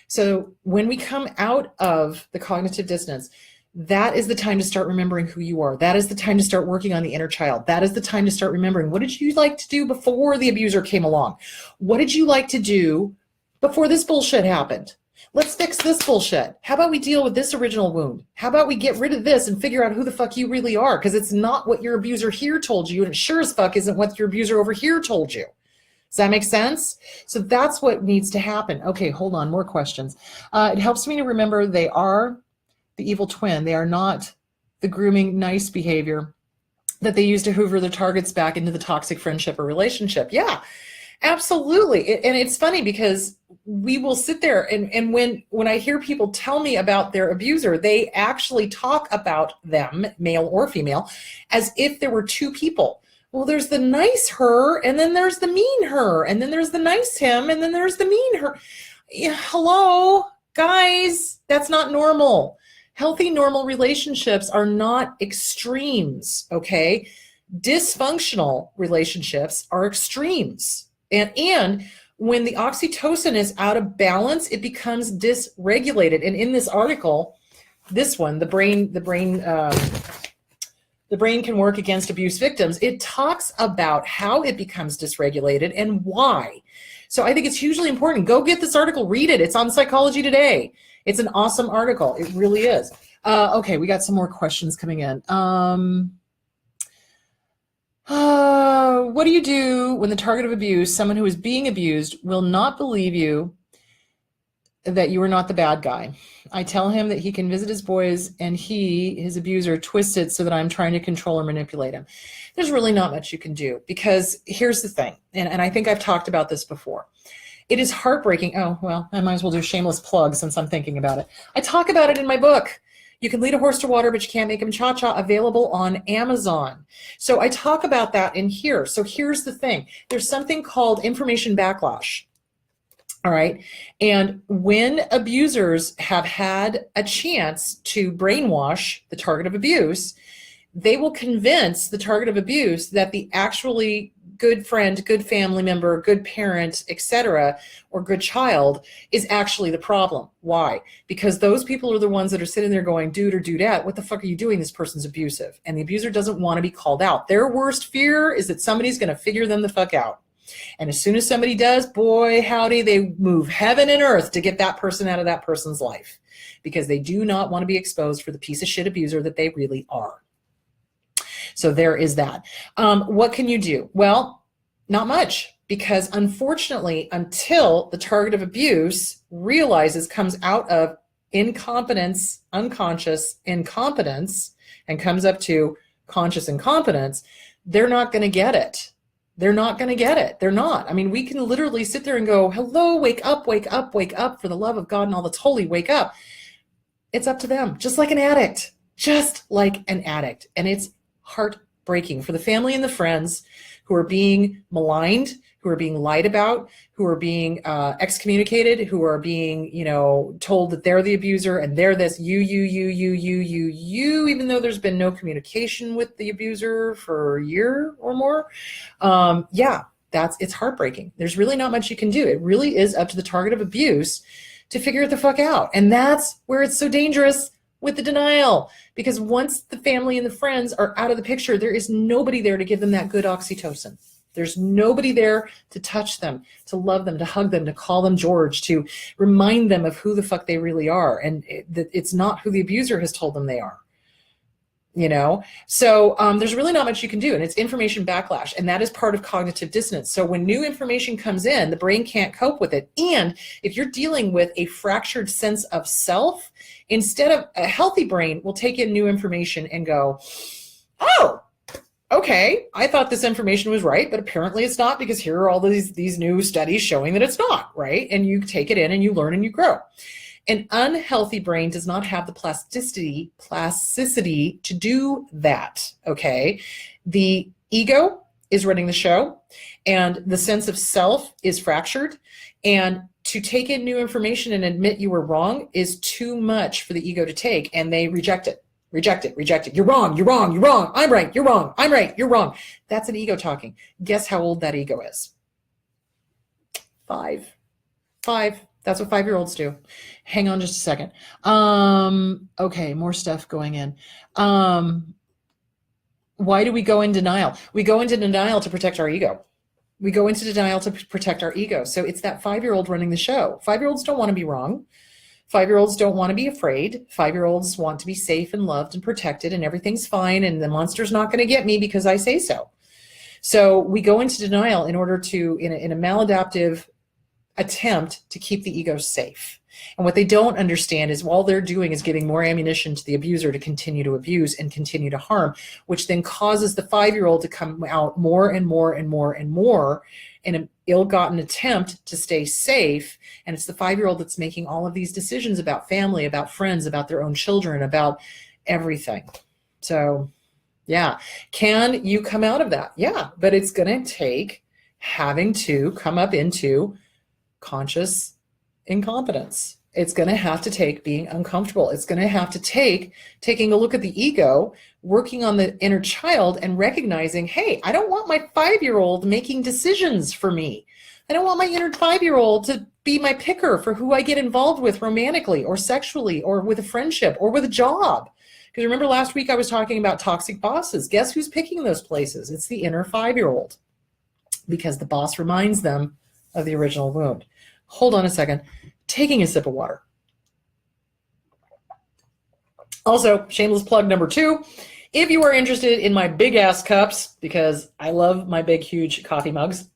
So when we come out of the cognitive dissonance, that is the time to start remembering who you are. That is the time to start working on the inner child. That is the time to start remembering, what did you like to do before the abuser came along? What did you like to do before this bullshit happened? Let's fix this bullshit. How about we deal with this original wound? How about we get rid of this and figure out who the fuck you really are? Because it's not what your abuser here told you, and it sure as fuck isn't what your abuser over here told you. Does that make sense? So that's what needs to happen. Okay, hold on, more questions. It helps me to remember they are the evil twin. They are not the grooming nice behavior that they use to hoover their targets back into the toxic friendship or relationship. Yeah, absolutely. And it's funny because we will sit there and when I hear people tell me about their abuser, they actually talk about them, male or female, as if there were two people. Well, there's the nice her, and then there's the mean her, and then there's the nice him, and then there's the mean her. Yeah, hello, guys, that's not normal. Healthy, normal relationships are not extremes, okay? Dysfunctional relationships are extremes. And when the oxytocin is out of balance, it becomes dysregulated. And in this article, this one, the brain can work against abuse victims, it talks about how it becomes dysregulated and why. So I think it's hugely important. Go get this article, read it. It's on Psychology Today. It's an awesome article. It really is. Okay, we got some more questions coming in. What do you do when the target of abuse, someone who is being abused, will not believe you that you are not the bad guy? I tell him that he can visit his boys and his abuser, twists it so that I'm trying to control or manipulate him. There's really not much you can do, because here's the thing, and I think I've talked about this before. It is heartbreaking. Oh, well, I might as well do a shameless plug since I'm thinking about it. I talk about it in my book. You can lead a horse to water, but you can't make him cha-cha, available on Amazon. So I talk about that in here. So here's the thing. There's something called information backlash. All right. And when abusers have had a chance to brainwash the target of abuse, they will convince the target of abuse that the actually good friend, good family member, good parent, etc., or good child is actually the problem. Why? Because those people are the ones that are sitting there going, dude or dudette, what the fuck are you doing? This person's abusive. And the abuser doesn't want to be called out. Their worst fear is that somebody's going to figure them the fuck out. And as soon as somebody does, boy, howdy, they move heaven and earth to get that person out of that person's life, because they do not want to be exposed for the piece of shit abuser that they really are. So there is that. What can you do? Well, not much, because unfortunately, until the target of abuse realizes, comes out of incompetence, unconscious incompetence, and comes up to conscious incompetence, they're not going to get it. They're not going to get it. They're not. I mean, we can literally sit there and go, hello, wake up, wake up, wake up, for the love of God and all that's holy, wake up. It's up to them, just like an addict, just like an addict. And it's heartbreaking for the family and the friends who are being maligned, who are being lied about, who are being excommunicated, who are being, told that they're the abuser and they're this, you, even though there's been no communication with the abuser for a year or more. It's heartbreaking. There's really not much you can do. It really is up to the target of abuse to figure it the fuck out. And that's where it's so dangerous with the denial, because once the family and the friends are out of the picture, there is nobody there to give them that good oxytocin. There's nobody there to touch them, to love them, to hug them, to call them George, to remind them of who the fuck they really are. And it's not who the abuser has told them they are. So there's really not much you can do, and it's information backlash, and that is part of cognitive dissonance. So when new information comes in, the brain can't cope with it. And if you're dealing with a fractured sense of self, instead of a healthy brain will take in new information and go, oh, okay, I thought this information was right, but apparently it's not, because here are all these new studies showing that it's not, right? And you take it in and you learn and you grow. An unhealthy brain does not have the plasticity to do that, okay? The ego is running the show, and the sense of self is fractured, and to take in new information and admit you were wrong is too much for the ego to take, and they reject it. You're wrong. I'm right. You're wrong. I'm right. You're wrong. That's an ego talking. Guess how old that ego is? 5. That's what 5-year-olds do. Hang on just a second. Okay, more stuff going in. Why do we go in denial? We go into denial to protect our ego. We go into denial to protect our ego. So it's that 5-year-old running the show. 5-year-olds don't want to be wrong. 5-year-olds don't want to be afraid. 5-year-olds want to be safe and loved and protected, and everything's fine, and the monster's not going to get me because I say so. So we go into denial in order to, in a maladaptive attempt to keep the ego safe. And what they don't understand is all they're doing is giving more ammunition to the abuser to continue to abuse and continue to harm, which then causes the 5-year-old to come out more and more and more and more in an ill-gotten attempt to stay safe. And it's the 5-year-old that's making all of these decisions about family, about friends, about their own children, about everything. So yeah, can you come out of that? Yeah, but it's going to take having to come up into conscious incompetence. It's going to have to take being uncomfortable. It's going to have to take taking a look at the ego, working on the inner child, and recognizing, hey, I don't want my 5-year-old making decisions for me. I don't want my inner 5-year-old to be my picker for who I get involved with romantically or sexually or with a friendship or with a job. Because remember last week I was talking about toxic bosses. Guess who's picking those places? It's the inner 5-year-old, because the boss reminds them of the original wound. Hold on a second. Taking a sip of water. Also, shameless plug number 2. If you are interested in my big ass cups, because I love my big, huge coffee mugs,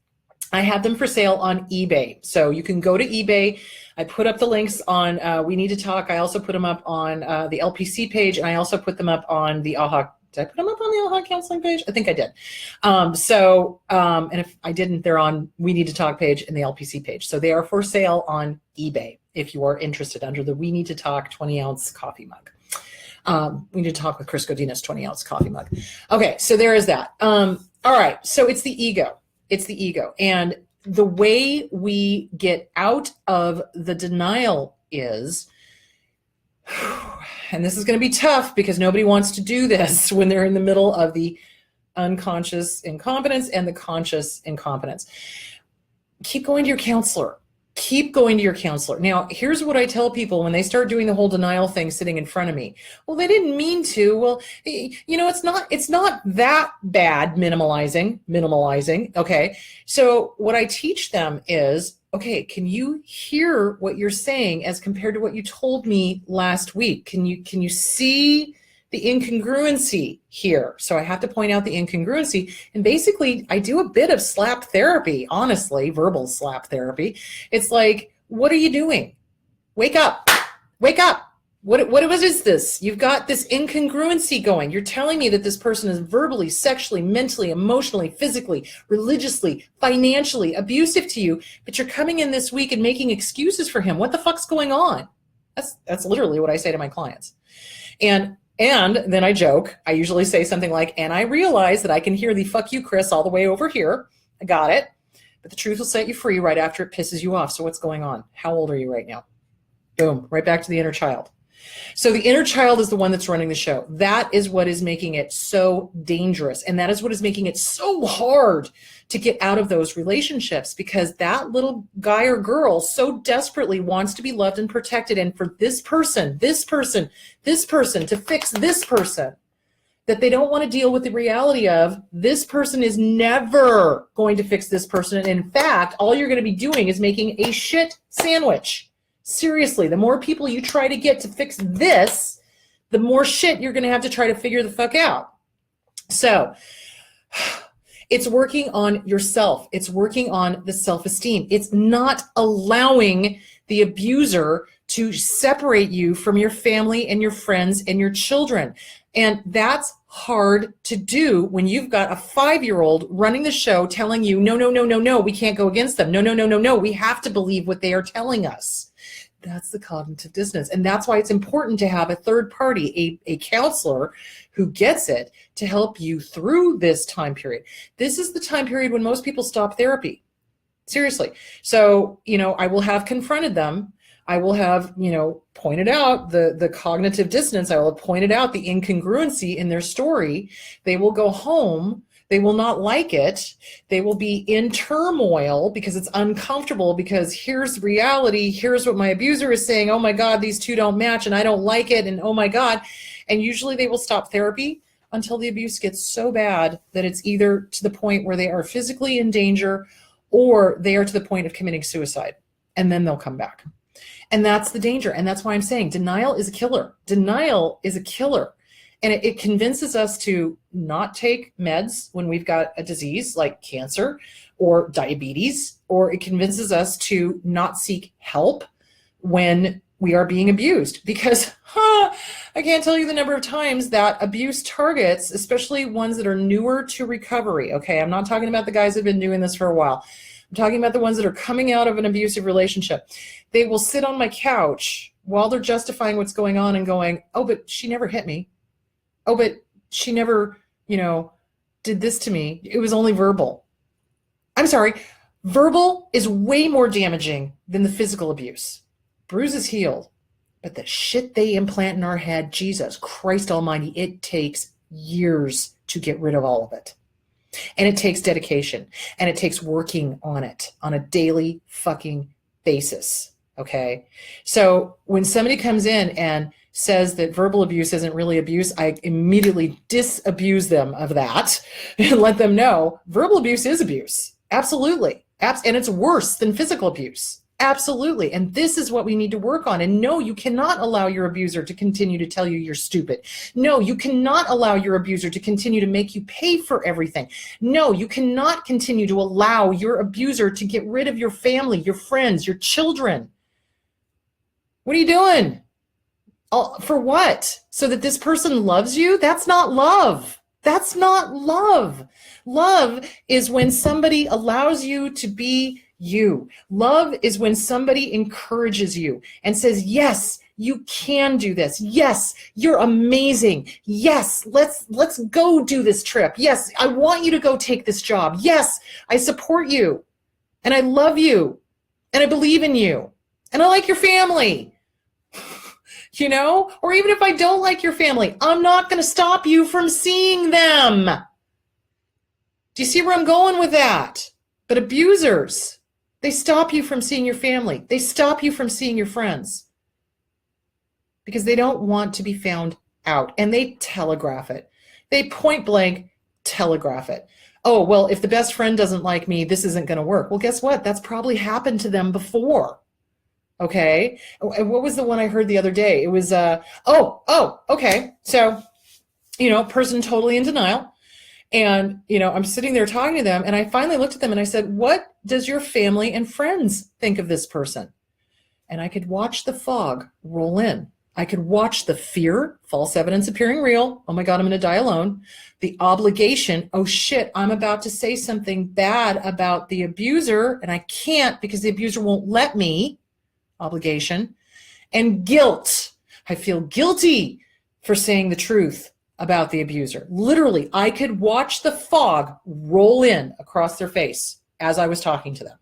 I have them for sale on eBay. So you can go to eBay. I put up the links on We Need to Talk. I also put them up on the LPC page, and I also put them up on the AHA. Did I put them up on the AHA counseling page? I think I did. And if I didn't, they're on We Need to Talk page and the LPC page. So they are for sale on eBay if you are interested, under the We Need to Talk 20-ounce coffee mug. We need to talk with Chris Godinez 20-ounce coffee mug. Okay, so there is that. All right, so it's the ego. It's the ego. And the way we get out of the denial is, and this is going to be tough because nobody wants to do this when they're in the middle of the unconscious incompetence and the conscious incompetence. Keep going to your counselor. Keep going to your counselor. Now, here's what I tell people when they start doing the whole denial thing sitting in front of me. Well, they didn't mean to. Well, you know, it's not that bad, minimalizing. Okay. So what I teach them is, okay, can you hear what you're saying as compared to what you told me last week? Can you see the incongruency here? So I have to point out the incongruency. And basically, I do a bit of slap therapy, honestly, verbal slap therapy. It's like, what are you doing? Wake up. Wake up. What is this? You've got this incongruency going. You're telling me that this person is verbally, sexually, mentally, emotionally, physically, religiously, financially abusive to you, but you're coming in this week and making excuses for him. What the fuck's going on? That's literally what I say to my clients. And then I joke. I usually say something like, and I realize that I can hear the fuck you, Chris, all the way over here. I got it. But the truth will set you free right after it pisses you off. So what's going on? How old are you right now? Boom, right back to the inner child. So the inner child is the one that's running the show. That is what is making it so dangerous. And that is what is making it so hard to get out of those relationships, because that little guy or girl so desperately wants to be loved and protected. And for this person to fix this person, that they don't want to deal with the reality of this person is never going to fix this person. And in fact, all you're going to be doing is making a shit sandwich. Seriously, the more people you try to get to fix this, the more shit you're going to have to try to figure the fuck out. So it's working on yourself. It's working on the self-esteem. It's not allowing the abuser to separate you from your family and your friends and your children. And that's hard to do when you've got a 5-year-old running the show telling you, no, we can't go against them. No, we have to believe what they are telling us. That's the cognitive dissonance. And that's why it's important to have a third party, a counselor who gets it, to help you through this time period. This is the time period when most people stop therapy. Seriously. So, I will have confronted them. I will have, pointed out the cognitive dissonance. I will have pointed out the incongruency in their story. They will go home. They will not like it. They will be in turmoil because it's uncomfortable, because here's reality. Here's what my abuser is saying. Oh my God, these two don't match and I don't like it. And oh my God. And usually they will stop therapy until the abuse gets so bad that it's either to the point where they are physically in danger or they are to the point of committing suicide. And then they'll come back. And that's the danger. And that's why I'm saying denial is a killer. Denial is a killer. And it convinces us to not take meds when we've got a disease like cancer or diabetes, or it convinces us to not seek help when we are being abused. Because I can't tell you the number of times that abuse targets, especially ones that are newer to recovery. Okay, I'm not talking about the guys that have been doing this for a while. I'm talking about the ones that are coming out of an abusive relationship. They will sit on my couch while they're justifying what's going on and going, oh, but she never hit me. Oh, but she never, did this to me. It was only verbal. I'm sorry. Verbal is way more damaging than the physical abuse. Bruises healed, but the shit they implant in our head, Jesus Christ almighty, it takes years to get rid of all of it. And it takes dedication, and it takes working on it on a daily fucking basis. Okay. So when somebody comes in and says that verbal abuse isn't really abuse, I immediately disabuse them of that and let them know verbal abuse is abuse. Absolutely. And it's worse than physical abuse. Absolutely. And this is what we need to work on. And no, you cannot allow your abuser to continue to tell you you're stupid. No, you cannot allow your abuser to continue to make you pay for everything. No, you cannot continue to allow your abuser to get rid of your family, your friends, your children. What are you doing? For what? So that this person loves you? That's not love. That's not love. Love is when somebody allows you to be you. Love is when somebody encourages you and says, yes, you can do this. Yes, you're amazing. Yes, let's go do this trip. Yes, I want you to go take this job. Yes, I support you and I love you and I believe in you and I like your family. Or even if I don't like your family, I'm not going to stop you from seeing them. Do you see where I'm going with that? But abusers, they stop you from seeing your family. They stop you from seeing your friends because they don't want to be found out, and they telegraph it. They point blank telegraph it. Oh, well, if the best friend doesn't like me, this isn't going to work. Well, guess what? That's probably happened to them before. Okay. And what was the one I heard the other day? It was, okay. So, person totally in denial. And, I'm sitting there talking to them and I finally looked at them and I said, what does your family and friends think of this person? And I could watch the fog roll in. I could watch the fear, false evidence appearing real. Oh my God, I'm going to die alone. The obligation. Oh shit, I'm about to say something bad about the abuser and I can't because the abuser won't let me. Obligation. And guilt. I feel guilty for saying the truth about the abuser. Literally, I could watch the fog roll in across their face as I was talking to them.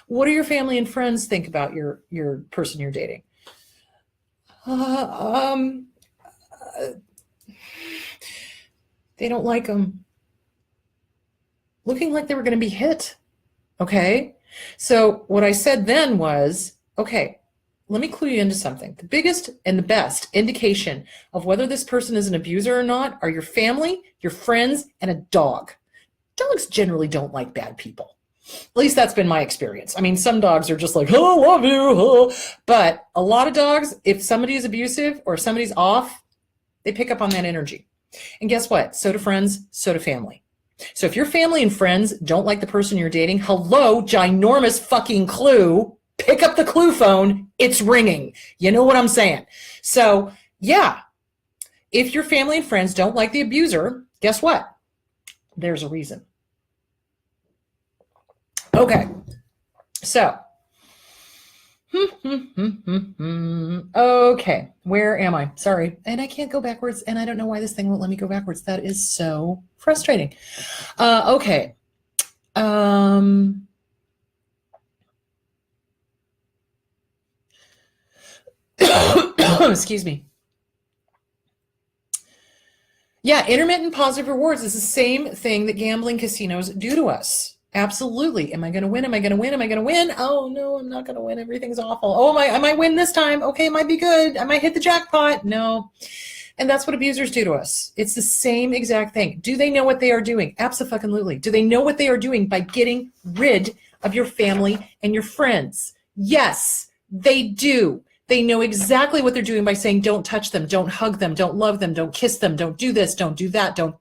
What do your family and friends think about your person you're dating? They don't like them. Looking like they were going to be hit. Okay. So what I said then was, okay, let me clue you into something. The biggest and the best indication of whether this person is an abuser or not are your family, your friends, and a dog. Dogs generally don't like bad people. At least that's been my experience. I mean, some dogs are just like, oh, love you. Oh. But a lot of dogs, if somebody is abusive or if somebody's off, they pick up on that energy. And guess what? So do friends, so do family. So if your family and friends don't like the person you're dating, hello, ginormous fucking clue. Pick up the clue phone. It's ringing. You know what I'm saying? So yeah, if your family and friends don't like the abuser, guess what? There's a reason. Okay. So, okay, where am I? Sorry. And I can't go backwards and I don't know why this thing won't let me go backwards. That is so frustrating. Okay. Excuse me. Yeah, intermittent positive rewards is the same thing that gambling casinos do to us. Absolutely. Am I going to win? Am I going to win? Am I going to win? Oh, no, I'm not going to win. Everything's awful. Oh, I might win this time. Okay, it might be good. I might hit the jackpot. No, And that's what abusers do to us. It's the same exact thing. Do they know what they are doing? Abso-fucking-lutely. Do they know what they are doing by getting rid of your family and your friends? Yes, they do. They know exactly what they're doing by saying, don't touch them, don't hug them, don't love them, don't kiss them, don't do this, don't do that, don't.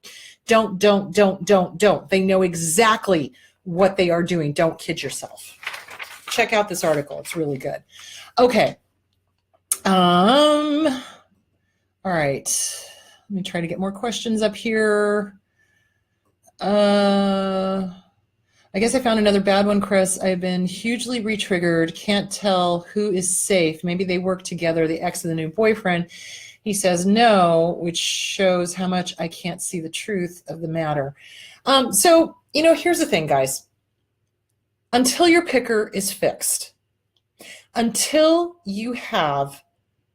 They know exactly what they are doing. Don't kid yourself. Check out this article. It's really good. Okay. All right. Let me try to get more questions up here. I guess I found another bad one, Chris. I've been hugely re-triggered. Can't tell who is safe. Maybe they work together, the ex of the new boyfriend. He says no, which shows how much I can't see the truth of the matter. So, here's the thing, guys. Until your picker is fixed, until you have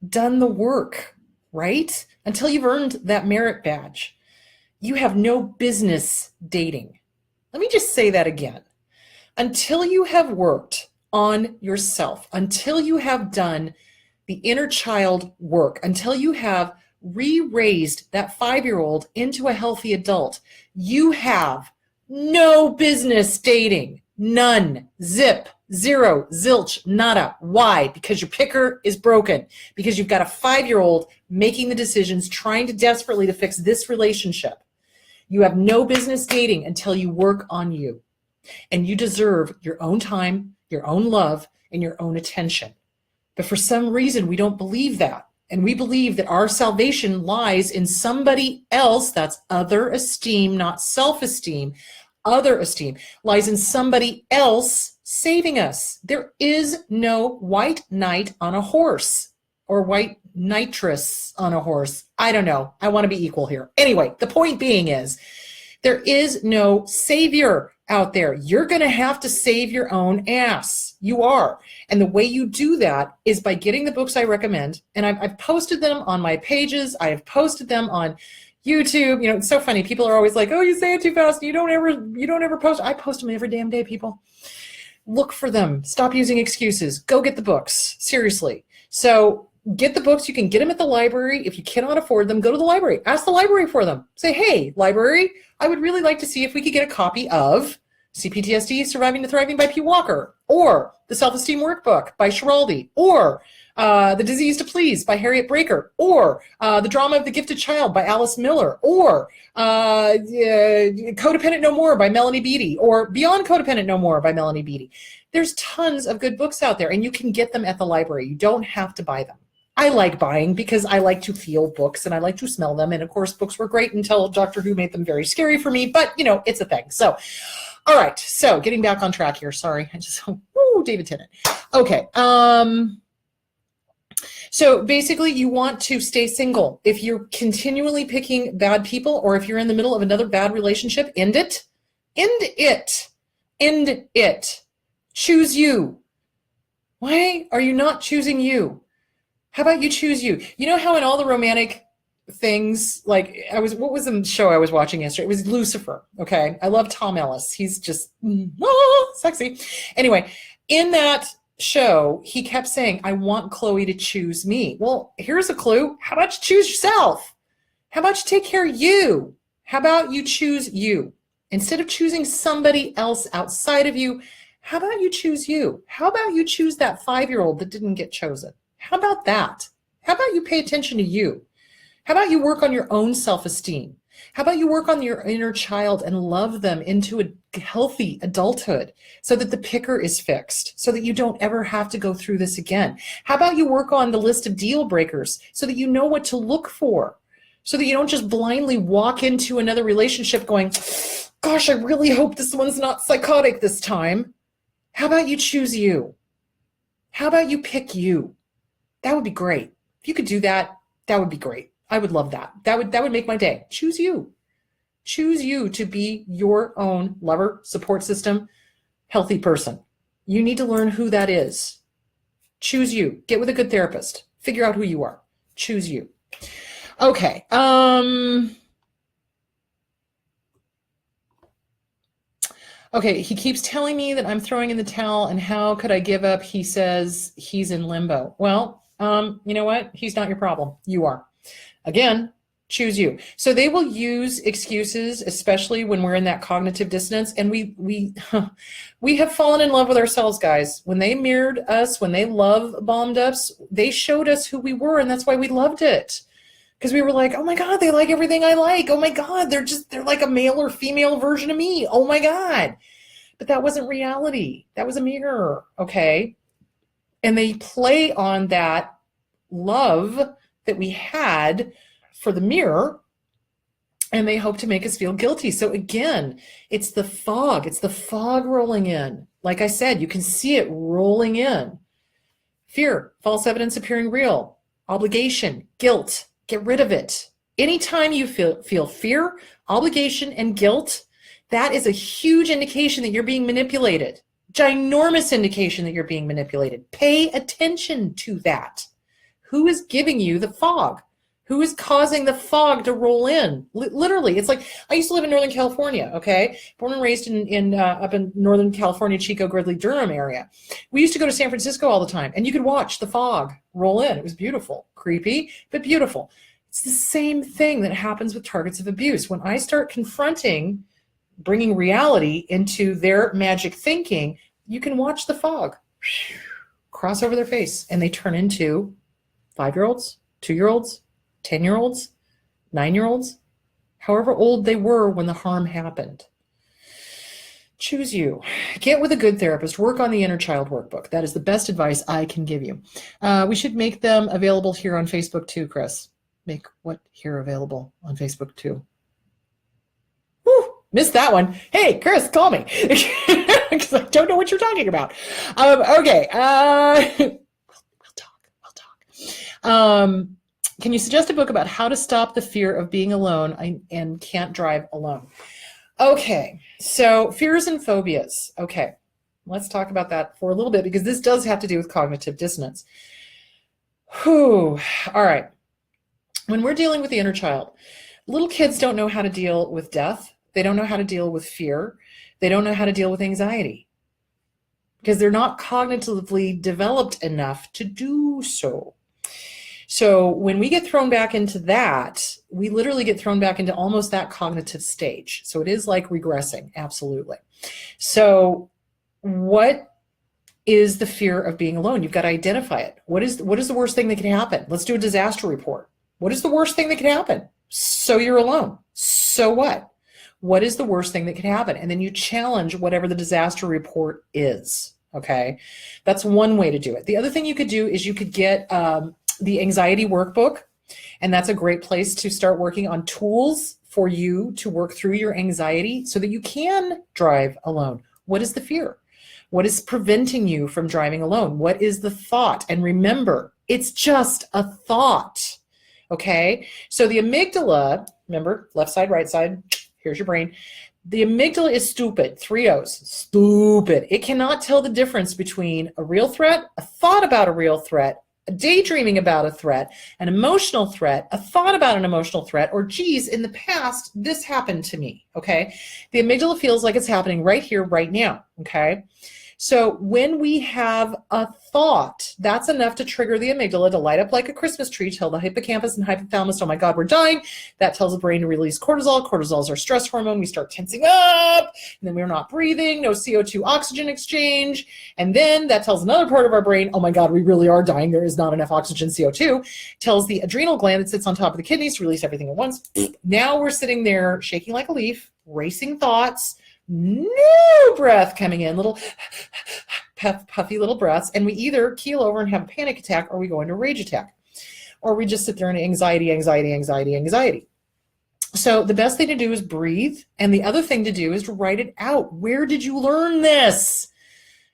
done the work, right? Until you've earned that merit badge, you have no business dating. Let me just say that again. Until you have worked on yourself, until you have done the inner child work, until you have re-raised that 5-year-old into a healthy adult, you have no business dating. None. Zip. Zero. Zilch. Nada. Why? Because your picker is broken. Because you've got a 5-year-old making the decisions, trying to desperately to fix this relationship. You have no business dating until you work on you. And you deserve your own time, your own love, and your own attention. But for some reason, we don't believe that. And we believe that our salvation lies in somebody else. That's other esteem, not self-esteem. Other esteem lies in somebody else saving us. There is no white knight on a horse or white nitrous on a horse. I don't know. I want to be equal here. Anyway, the point being is there is no savior out there. You're going to have to save your own ass. You are. And the way you do that is by getting the books I recommend. And I've posted them on my pages. I have posted them on YouTube. It's so funny. People are always like, oh, you say it too fast. You don't ever post. I post them every damn day, people. Look for them. Stop using excuses. Go get the books. Seriously. So get the books. You can get them at the library. If you cannot afford them, go to the library. Ask the library for them. Say, hey, library, I would really like to see if we could get a copy of PTSD, Surviving to Thriving by P. Walker, or the Self-Esteem Workbook by Schiraldi, or The Disease to Please by Harriet Breaker, or The Drama of the Gifted Child by Alice Miller, or Codependent No More by Melanie Beattie, or Beyond Codependent No More by Melanie Beattie. There's tons of good books out there, and you can get them at the library. You don't have to buy them. I like buying because I like to feel books and I like to smell them. And of course, books were great until Doctor Who made them very scary for me, but it's a thing. So, all right. So getting back on track here. Sorry. I just, David Tennant. Okay. So basically you want to stay single. If you're continually picking bad people, or if you're in the middle of another bad relationship, end it. End it. End it. Choose you. Why are you not choosing you? How about you choose you? You know how in all the romantic things, like what was the show I was watching yesterday? It was Lucifer. Okay. I love Tom Ellis. He's just sexy. Anyway, in that show, he kept saying, I want Chloe to choose me. Well, here's a clue. How about you choose yourself? How about you take care of you? How about you choose you? Instead of choosing somebody else outside of you, how about you choose you? How about you choose that 5-year-old that didn't get chosen? How about that? How about you pay attention to you? How about you work on your own self-esteem? How about you work on your inner child and love them into a healthy adulthood so that the picker is fixed, so that you don't ever have to go through this again? How about you work on the list of deal breakers so that you know what to look for, so that you don't just blindly walk into another relationship going, gosh, I really hope this one's not psychotic this time. How about you choose you? How about you pick you? That would be great. If you could do that, that would be great. I would love that. That would make my day. Choose you. Choose you to be your own lover, support system, healthy person. You need to learn who that is. Choose you. Get with a good therapist. Figure out who you are. Choose you. Okay. Okay, he keeps telling me that I'm throwing in the towel, and how could I give up? He says he's in limbo. Well, you know what? He's not your problem. You are. Again, choose you. So they will use excuses, especially when we're in that cognitive dissonance. And we have fallen in love with ourselves, guys. When they mirrored us, when they love bombed us, they showed us who we were. And that's why we loved it. Because we were like, oh my God, they like everything I like. Oh my God, they're like a male or female version of me. Oh my God. But that wasn't reality. That was a mirror. Okay. And they play on that love that we had for the mirror, and they hope to make us feel guilty. So again, it's the fog. It's the fog rolling in. Like I said, you can see it rolling in. Fear, false evidence appearing real, obligation, guilt. Get rid of it. Anytime you feel fear, obligation, and guilt, that is a huge indication that you're being manipulated. Ginormous indication that you're being manipulated. Pay attention to that. Who is giving you the fog? Who is causing the fog to roll in? Literally, it's like, I used to live in Northern California, okay? Born and raised up in Northern California, Chico, Gridley, Durham area. We used to go to San Francisco all the time, and you could watch the fog roll in. It was beautiful, creepy, but beautiful. It's the same thing that happens with targets of abuse. When I start confronting, bringing reality into their magic thinking, you can watch the fog cross over their face, and they turn into 5-year-olds, 2-year-olds, 10-year-olds, 9-year-olds, however old they were when the harm happened. Choose you. Get with a good therapist. Work on the inner child workbook. That is the best advice I can give you. We should make them available here on Facebook too, Chris. Make what here available on Facebook too? Whew, missed that one. Hey, Chris, call me. Because I don't know what you're talking about. Okay. We'll talk. Can you suggest a book about how to stop the fear of being alone and can't drive alone? Okay, so fears and phobias. Okay, let's talk about that for a little bit, because this does have to do with cognitive dissonance. All right. When we're dealing with the inner child, little kids don't know how to deal with death. They don't know how to deal with fear. They don't know how to deal with anxiety because they're not cognitively developed enough to do so. So when we get thrown back into that, we literally get thrown back into almost that cognitive stage. So it is like regressing, absolutely. So what is the fear of being alone? You've got to identify it. What is the worst thing that can happen? Let's do a disaster report. What is the worst thing that can happen? So you're alone. So what? What is the worst thing that can happen? And then you challenge whatever the disaster report is. Okay, that's one way to do it. The other thing you could do is you could get the anxiety workbook, and that's a great place to start working on tools for you to work through your anxiety so that you can drive alone. What is the fear? What is preventing you from driving alone? What is the thought? And remember, it's just a thought. Okay, so the amygdala, remember, left side, right side, here's your brain. The amygdala is stupid, 3 O's, stupid. It cannot tell the difference between a real threat, a thought about a real threat, a daydreaming about a threat, an emotional threat, a thought about an emotional threat, or geez, in the past, this happened to me, okay? The amygdala feels like it's happening right here, right now, okay? So when we have a thought, that's enough to trigger the amygdala to light up like a Christmas tree, tell the hippocampus and hypothalamus, oh my God, we're dying. That tells the brain to release cortisol. Cortisol is our stress hormone. We start tensing up, and then we're not breathing, no CO2 oxygen exchange. And then that tells another part of our brain, oh my God, we really are dying. There is not enough oxygen, CO2. Tells the adrenal gland that sits on top of the kidneys to release everything at once. Now we're sitting there shaking like a leaf, racing thoughts, no breath coming in, little puffy little breaths, and we either keel over and have a panic attack, or we go into a rage attack, or we just sit there in anxiety. So the best thing to do is breathe, and the other thing to do is to write it out. Where did you learn this?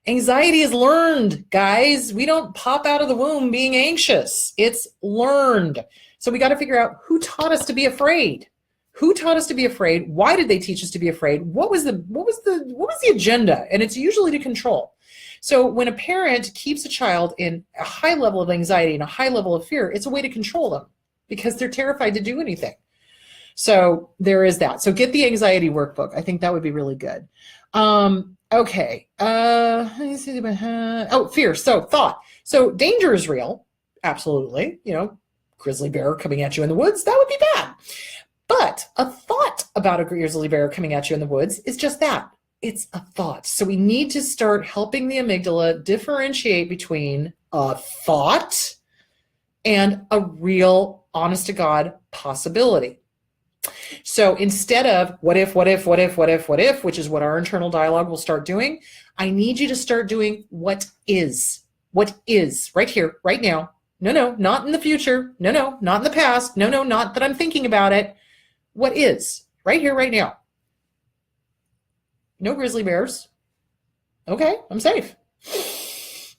Anxiety is learned, guys. We don't pop out of the womb being anxious. It's learned. So we got to figure out who taught us to be afraid. Who taught us to be afraid? Why did they teach us to be afraid? What was the agenda? And it's usually to control. So when a parent keeps a child in a high level of anxiety and a high level of fear, it's a way to control them because they're terrified to do anything. So there is that. So get the anxiety workbook. I think that would be really good. Okay. Fear. So thought. So danger is real. Absolutely. grizzly bear coming at you in the woods, that would be bad. But a thought about a grizzly bear coming at you in the woods is just that. It's a thought. So we need to start helping the amygdala differentiate between a thought and a real, honest to God possibility. So instead of what if, which is what our internal dialogue will start doing, I need you to start doing what is right here, right now. No, not in the future. No, not in the past. No, not that I'm thinking about it. What is right here, right now. No grizzly bears. Okay, I'm safe.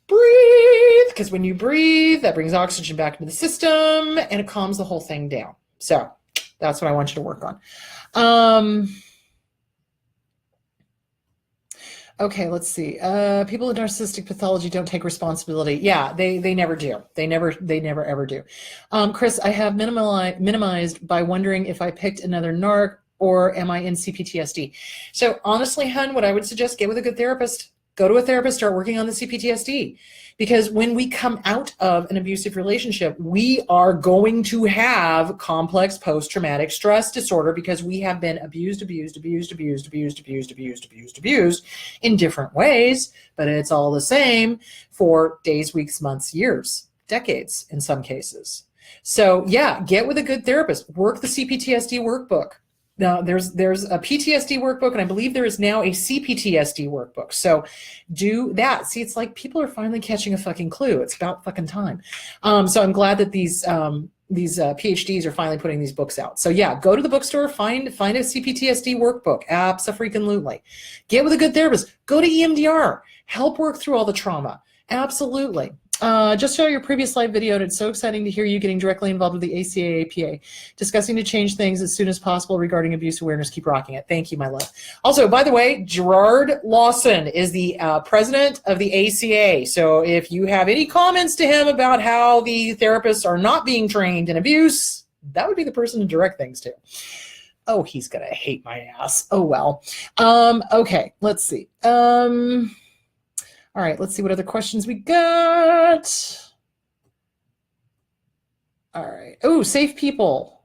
Breathe, because when you breathe, that brings oxygen back into the system and it calms the whole thing down. So that's what I want you to work on. Okay, let's see. People with narcissistic pathology don't take responsibility. Yeah, they never do. They never ever do. Chris, I have minimized by wondering if I picked another narc or am I in CPTSD? So honestly, hun, what I would suggest, get with a good therapist. Go to a therapist, start working on the CPTSD. Because when we come out of an abusive relationship, we are going to have complex post-traumatic stress disorder because we have been abused in different ways, but it's all the same for days, weeks, months, years, decades in some cases. So yeah, get with a good therapist, work the CPTSD workbook. Now, there's a PTSD workbook, and I believe there is now a CPTSD workbook. So do that. See, it's like people are finally catching a fucking clue. It's about fucking time. So I'm glad that these PhDs are finally putting these books out. So yeah, go to the bookstore, find a CPTSD workbook. Abso-freaking-lutely. Get with a good therapist. Go to EMDR. Help work through all the trauma. Absolutely. Just show your previous live video, and it's so exciting to hear you getting directly involved with the ACA-APA, discussing to change things as soon as possible regarding abuse awareness. Keep rocking it. Thank you, my love. Also, by the way, Gerard Lawson is the president of the ACA. So if you have any comments to him about how the therapists are not being trained in abuse, that would be the person to direct things to. Oh, he's going to hate my ass. Oh, well. Okay, let's see. All right, let's see what other questions we got. All right. Oh, Safe People.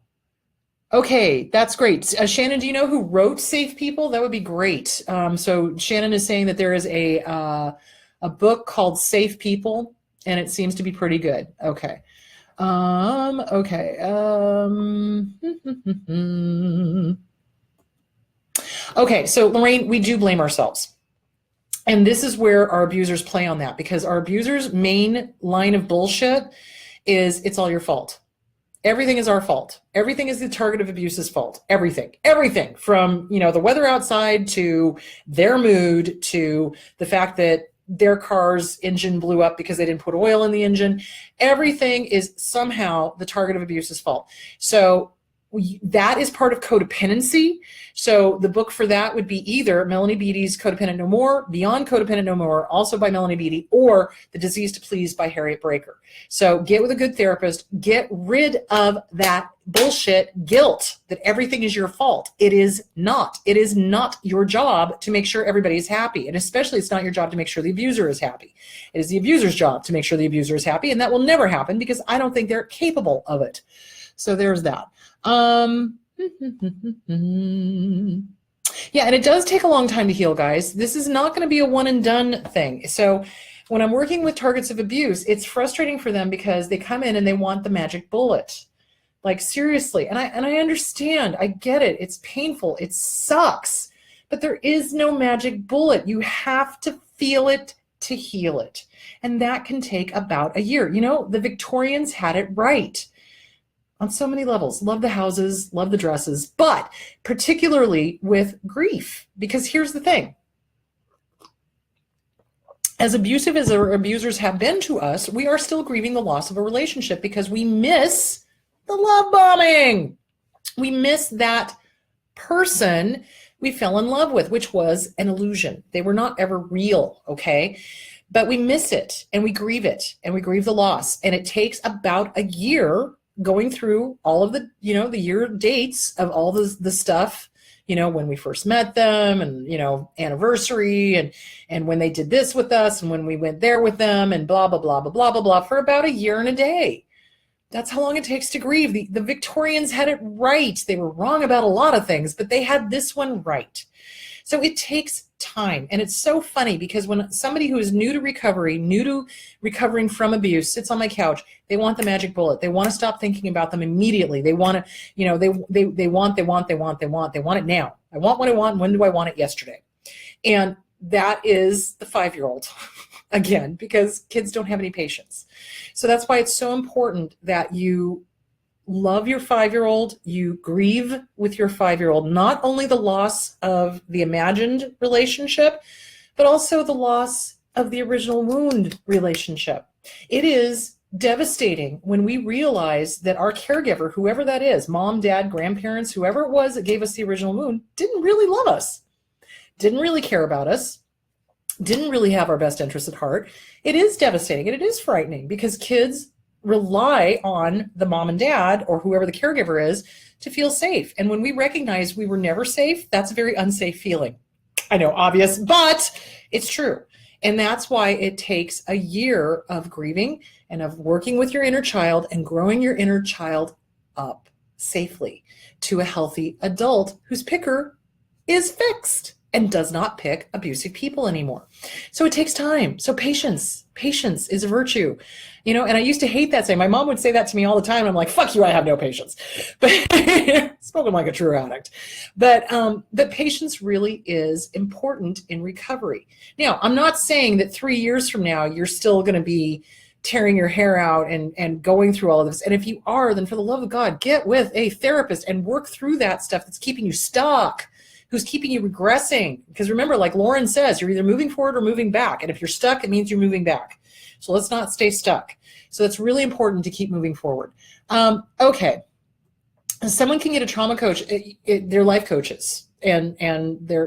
Okay, that's great. Shannon, do you know who wrote Safe People? That would be great. So Shannon is saying that there is a book called Safe People, and it seems to be pretty good. Okay. Okay. Okay, so Lorraine, we do blame ourselves. And this is where our abusers play on that, because our abusers' main line of bullshit is it's all your fault. Everything is our fault. Everything is the target of abuse's fault. Everything from, the weather outside to their mood to the fact that their car's engine blew up because they didn't put oil in the engine. Everything is somehow the target of abuse's fault. So that is part of codependency. So the book for that would be either Melanie Beattie's Codependent No More, Beyond Codependent No More, also by Melanie Beattie, or The Disease to Please by Harriet Breaker. So get with a good therapist, get rid of that bullshit guilt that everything is your fault. It is not. It is not your job to make sure everybody is happy. And especially it's not your job to make sure the abuser is happy. It is the abuser's job to make sure the abuser is happy. And that will never happen because I don't think they're capable of it. So there's that. Yeah, and it does take a long time to heal, guys. This is not going to be a one and done thing. So when I'm working with targets of abuse, it's frustrating for them because they come in and they want the magic bullet. Like, seriously. And I understand. I get it. It's painful. It sucks. But there is no magic bullet. You have to feel it to heal it. And that can take about a year. The Victorians had it right. On so many levels. Love the houses, love the dresses, but particularly with grief. Because here's the thing. As abusive as our abusers have been to us, we are still grieving the loss of a relationship because we miss the love bombing. We miss that person we fell in love with, which was an illusion. They were not ever real, okay? But we miss it and we grieve it and we grieve the loss. And it takes about a year going through all of the, the year dates of all the stuff, when we first met them and, anniversary and when they did this with us and when we went there with them and blah, blah, blah, blah, blah, blah, blah, for about a year and a day. That's how long it takes to grieve. The Victorians had it right. They were wrong about a lot of things, but they had this one right. So it takes time. And it's so funny because when somebody who is new to recovery, new to recovering from abuse, sits on my couch, they want the magic bullet. They want to stop thinking about them immediately. They want to, they want it now. I want what I want. When do I want it? Yesterday. And that is the 5-year-old again, because kids don't have any patience. So that's why it's so important that you love your 5-year-old, you grieve with your 5-year-old, not only the loss of the imagined relationship, but also the loss of the original wound relationship. It is devastating when we realize that our caregiver, whoever that is, mom, dad, grandparents, whoever it was that gave us the original wound, didn't really love us, didn't really care about us, didn't really have our best interests at heart. It is devastating and it is frightening because kids rely on the mom and dad or whoever the caregiver is to feel safe. And when we recognize we were never safe, that's a very unsafe feeling. I know, obvious, but it's true. And that's why it takes a year of grieving and of working with your inner child and growing your inner child up safely to a healthy adult whose picker is fixed and does not pick abusive people anymore. So it takes time. So patience is a virtue, and I used to hate that saying. My mom would say that to me all the time. I'm like, fuck you, I have no patience. But spoken like a true addict. But patience really is important in recovery. Now, I'm not saying that 3 years from now, you're still going to be tearing your hair out and going through all of this. And if you are, then for the love of God, get with a therapist and work through that stuff that's keeping you stuck, who's keeping you regressing. Because remember, like Lauren says, you're either moving forward or moving back. And if you're stuck, it means you're moving back. So let's not stay stuck. So it's really important to keep moving forward. Okay. Someone can get a trauma coach. They're life coaches and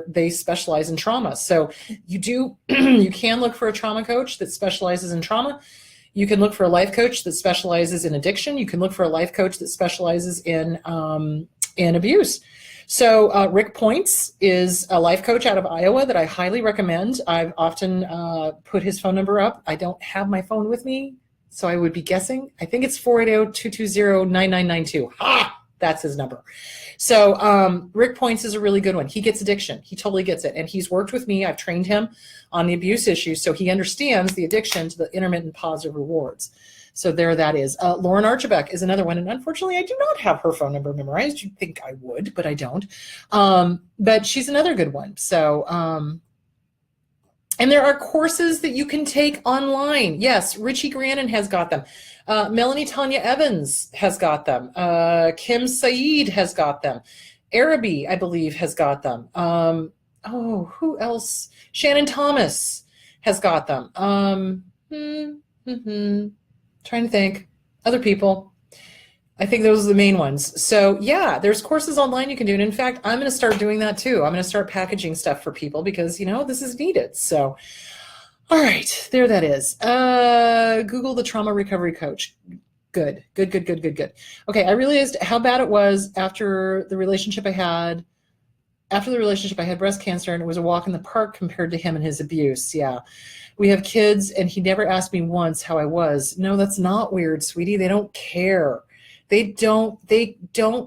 they specialize in trauma. So you can look for a trauma coach that specializes in trauma. You can look for a life coach that specializes in addiction. You can look for a life coach that specializes in abuse. So Rick Points is a life coach out of Iowa that I highly recommend. I've often put his phone number up. I don't have my phone with me, so I would be guessing. I think it's 480-220-9992. Ha! That's his number. So Rick Points is a really good one. He gets addiction. He totally gets it. And he's worked with me. I've trained him on the abuse issue, so he understands the addiction to the intermittent positive rewards. So there that is. Lauren Archibek is another one. And unfortunately, I do not have her phone number memorized. You'd think I would, but I don't. But she's another good one. So, and there are courses that you can take online. Yes, Richie Grannon has got them. Melanie Tanya Evans has got them. Kim Saeed has got them. Araby, I believe, has got them. Who else? Shannon Thomas has got them. Trying to think. Other people. I think those are the main ones. So yeah, there's courses online you can do. And in fact, I'm going to start doing that too. I'm going to start packaging stuff for people because, this is needed. So, all right, there that is. Google the trauma recovery coach. Good. Okay, I realized how bad it was after the relationship I had. After the relationship, I had breast cancer, and it was a walk in the park compared to him and his abuse. Yeah. We have kids, and he never asked me once how I was. No, that's not weird, sweetie. They don't care. They don't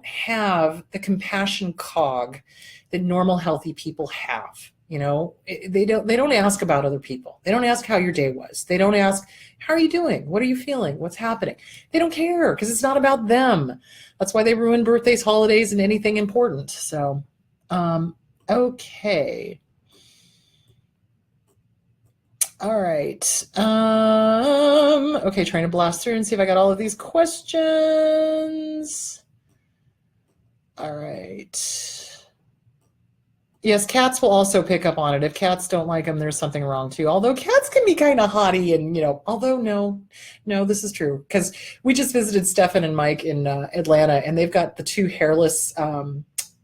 have the compassion cog that normal, healthy people have. They don't ask about other people. They don't ask how your day was. They don't ask, how are you doing? What are you feeling? What's happening? They don't care because it's not about them. That's why they ruin birthdays, holidays, and anything important. So, okay. All right. Okay, trying to blast through and see if I got all of these questions. All right. Yes, cats will also pick up on it. If cats don't like them, there's something wrong too. Although cats can be kind of haughty and, although no, this is true. Because we just visited Stefan and Mike in Atlanta, and they've got the two hairless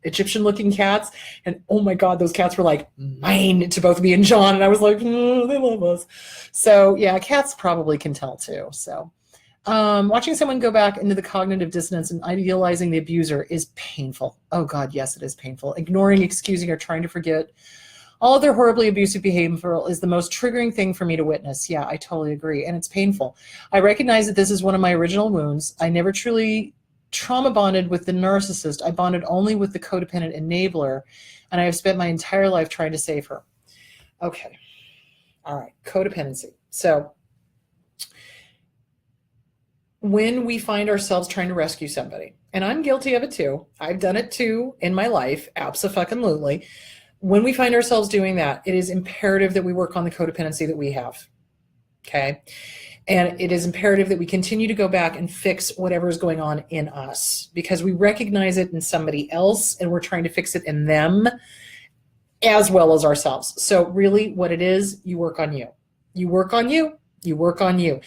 Egyptian looking cats, and oh my God, those cats were like mine to both me and John, and I was like, they love us. So yeah, cats probably can tell too. So watching someone go back into the cognitive dissonance and idealizing the abuser is painful. Oh God, yes, it is painful. Ignoring, excusing, or trying to forget All of their horribly abusive behavior is the most triggering thing for me to witness. Yeah, I totally agree. And it's painful. I recognize that this is one of my original wounds. I never truly trauma bonded with the narcissist. I bonded only with the codependent enabler. And I have spent my entire life trying to save her. Okay. All right. Codependency. So when we find ourselves trying to rescue somebody, and I'm guilty of it too. I've done it too in my life. Abso-fucking-lutely. When we find ourselves doing that, it is imperative that we work on the codependency that we have. Okay. And it is imperative that we continue to go back and fix whatever is going on in us, because we recognize it in somebody else and we're trying to fix it in them as well as ourselves. So really what it is, you work on you. You work on you. You work on you.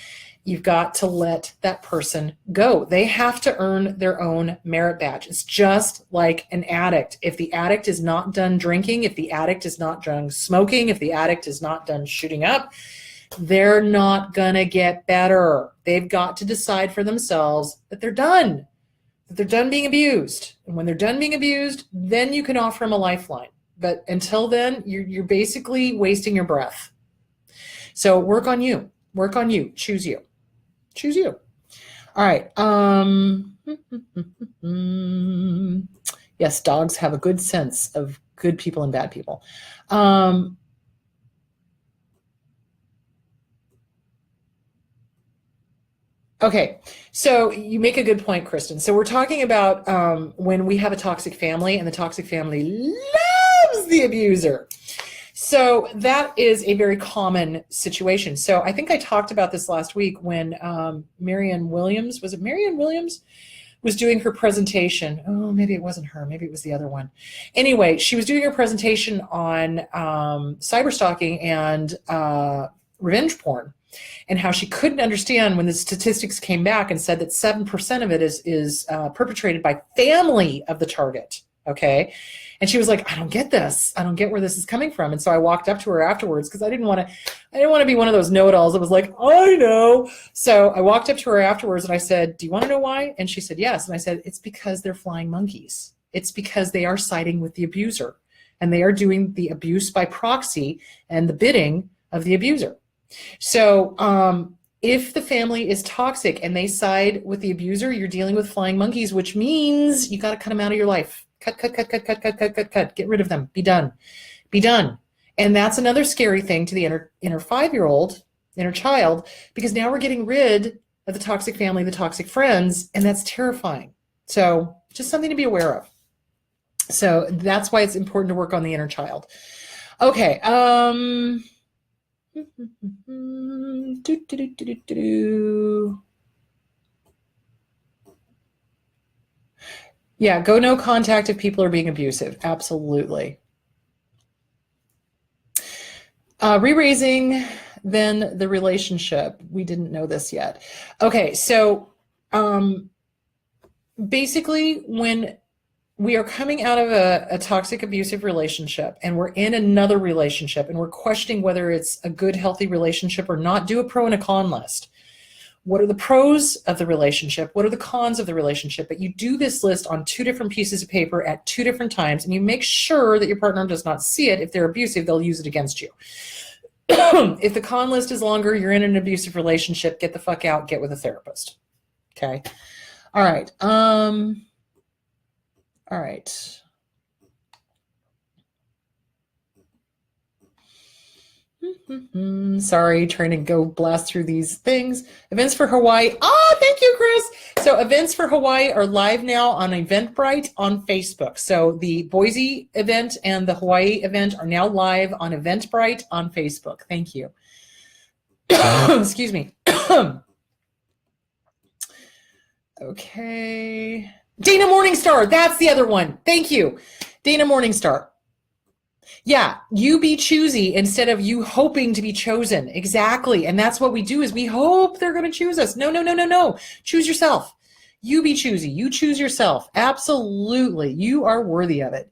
You've got to let that person go. They have to earn their own merit badge. It's just like an addict. If the addict is not done drinking, if the addict is not done smoking, if the addict is not done shooting up, they're not going to get better. They've got to decide for themselves that they're done being abused. And when they're done being abused, then you can offer them a lifeline. But until then, you're basically wasting your breath. So work on you. Work on you. Choose you. Choose you. All right. Yes, dogs have a good sense of good people and bad people. Okay, so you make a good point, Kristen. So we're talking about when we have a toxic family and the toxic family loves the abuser. So that is a very common situation. So I think I talked about this last week when Marianne Williams, was it Marianne Williams, was doing her presentation. Oh, maybe it wasn't her. Maybe it was the other one. Anyway, she was doing her presentation on cyberstalking and revenge porn, and how she couldn't understand when the statistics came back and said that 7% of it is perpetrated by family of the target. Okay. And she was like, I don't get this. I don't get where this is coming from. And so I walked up to her afterwards because I didn't want to be one of those know-it-alls that was like, I know. So I walked up to her afterwards and I said, do you want to know why? And she said, yes. And I said, it's because they're flying monkeys. It's because they are siding with the abuser and they are doing the abuse by proxy and the bidding of the abuser. So if the family is toxic and they side with the abuser, you're dealing with flying monkeys, which means you got to cut them out of your life. Cut. Get rid of them. Be done. Be done. And that's another scary thing to the inner 5-year-old, inner child, because now we're getting rid of the toxic family, the toxic friends, and that's terrifying. So just something to be aware of. So that's why it's important to work on the inner child. Okay. Yeah, go no contact if people are being abusive. Absolutely. Re-raising then the relationship. We didn't know this yet. Okay, so basically when we are coming out of a toxic abusive relationship and we're in another relationship and we're questioning whether it's a good, healthy relationship or not, do a pro and a con list. What are the pros of the relationship? What are the cons of the relationship? But you do this list on 2 different pieces of paper at 2 different times, and you make sure that your partner does not see it. If they're abusive, they'll use it against you. If the con list is longer, you're in an abusive relationship, get the fuck out, get with a therapist. Okay. All right. All right. Sorry, trying to go blast through these things. Events for Hawaii. Oh, thank you, Chris. So events for Hawaii are live now on Eventbrite on Facebook. So the Boise event and the Hawaii event are now live on Eventbrite on Facebook. Thank you. Excuse me. Okay. Dana Morningstar. That's the other one. Thank you. Dana Morningstar. Yeah, you be choosy instead of you hoping to be chosen. Exactly. And that's what we do is we hope they're going to choose us. No. Choose yourself. You be choosy. You choose yourself. Absolutely. You are worthy of it.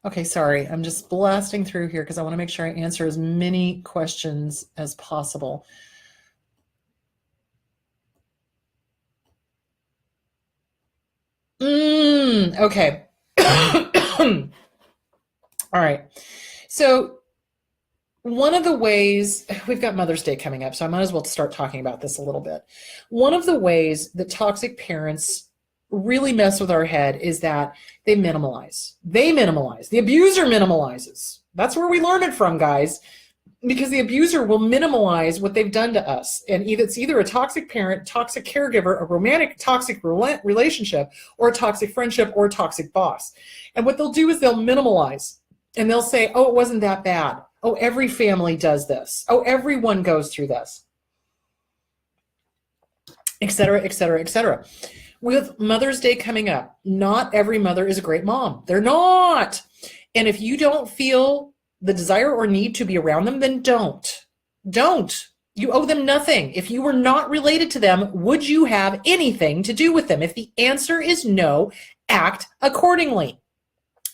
Okay, sorry. I'm just blasting through here because I want to make sure I answer as many questions as possible. Okay. All right. So one of the ways, we've got Mother's Day coming up, so I might as well start talking about this a little bit. One of the ways that toxic parents really mess with our head is that they minimalize. They minimalize. The abuser minimalizes. That's where we learn it from, guys, because the abuser will minimalize what they've done to us. And it's either a toxic parent, toxic caregiver, a romantic toxic relationship, or a toxic friendship, or a toxic boss. And what they'll do is they'll minimalize. And they'll say, oh, it wasn't that bad. Oh, every family does this. Oh, everyone goes through this, et cetera, et cetera, et cetera. With Mother's Day coming up, not every mother is a great mom. They're not. And if you don't feel the desire or need to be around them, then don't. Don't. You owe them nothing. If you were not related to them, would you have anything to do with them? If the answer is no, act accordingly.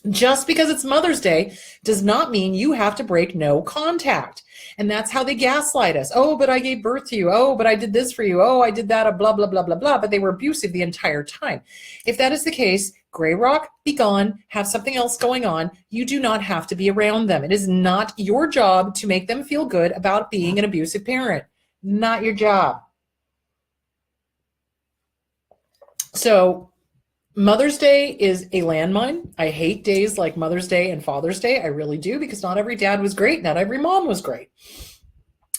Just because it's Mother's Day does not mean you have to break no contact. And that's how they gaslight us. Oh, but I gave birth to you. Oh, but I did this for you. Oh, I did that, blah, blah, blah, blah, blah. But they were abusive the entire time. If that is the case, gray rock, be gone, have something else going on. You do not have to be around them. It is not your job to make them feel good about being an abusive parent. Not your job. So Mother's Day is a landmine. I hate days like Mother's Day and Father's Day. I really do, because not every dad was great. Not every mom was great.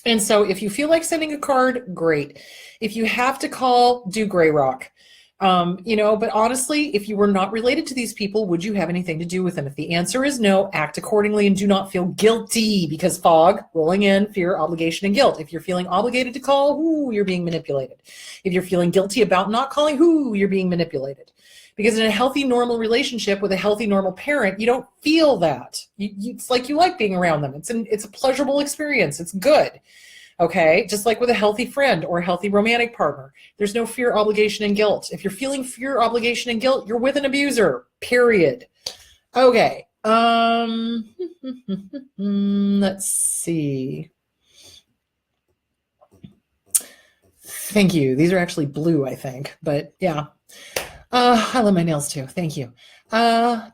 And so if you feel like sending a card, great. If you have to call, do gray rock. But honestly, if you were not related to these people, would you have anything to do with them? If the answer is no, act accordingly and do not feel guilty, because fog, rolling in, fear, obligation, and guilt. If you're feeling obligated to call, ooh, you're being manipulated. If you're feeling guilty about not calling, ooh, you're being manipulated. Because in a healthy, normal relationship with a healthy, normal parent, you don't feel that. It's like you like being around them. It's a pleasurable experience. It's good. Okay? Just like with a healthy friend or a healthy romantic partner. There's no fear, obligation, and guilt. If you're feeling fear, obligation, and guilt, you're with an abuser. Period. Okay. Let's see. Thank you. These are actually blue, I think. But yeah. I love my nails too. Thank you. Okay.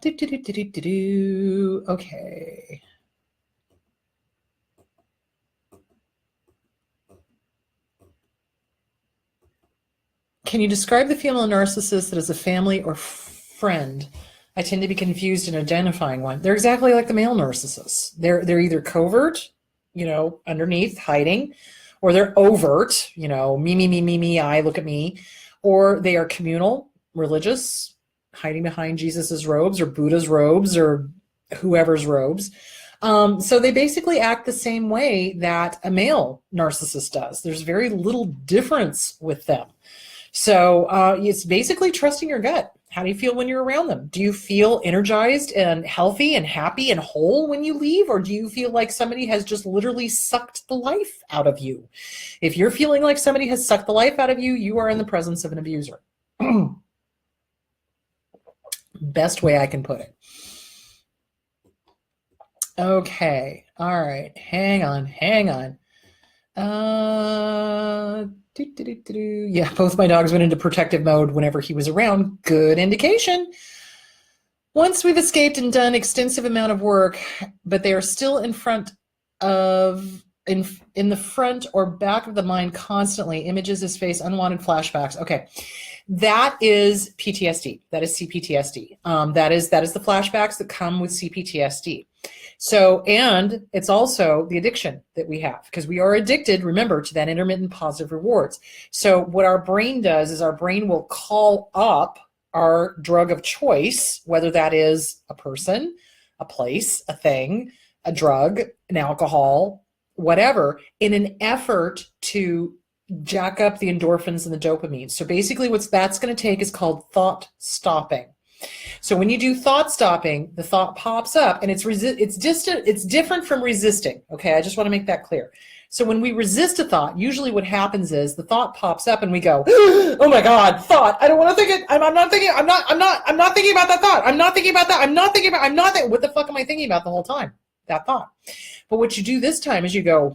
Can you describe the female narcissist that is a family or friend? I tend to be confused in identifying one. They're exactly like the male narcissists. They're either covert, underneath, hiding, or they're overt, me, I, look at me, or they are communal, religious, hiding behind Jesus's robes or Buddha's robes or whoever's robes. So they basically act the same way that a male narcissist does. There's very little difference with them. So it's basically trusting your gut. How do you feel when you're around them? Do you feel energized and healthy and happy and whole when you leave? Or do you feel like somebody has just literally sucked the life out of you? If you're feeling like somebody has sucked the life out of you, you are in the presence of an abuser. Best way I can put it. Okay. All right. Hang on. Yeah, both my dogs went into protective mode whenever he was around. Good indication. Once we've escaped and done extensive amount of work, but they are still in the front or back of the mind constantly. Images, his face, unwanted flashbacks. Okay. That is PTSD. That is CPTSD. That is the flashbacks that come with CPTSD. So, and it's also the addiction that we have, because we are addicted, remember, to that intermittent positive rewards. So what our brain does is our brain will call up our drug of choice, whether that is a person, a place, a thing, a drug, an alcohol, whatever, in an effort to jack up the endorphins and the dopamine. So basically what that's going to take is called thought stopping. So when you do thought stopping, the thought pops up, and it's different from resisting. Okay, I just want to make that clear. So when we resist a thought, usually what happens is the thought pops up and we go, oh my God, thought, I don't want to think it. I'm not thinking about that thought. I'm not thinking about that. What the fuck am I thinking about the whole time? That thought. But what you do this time is you go,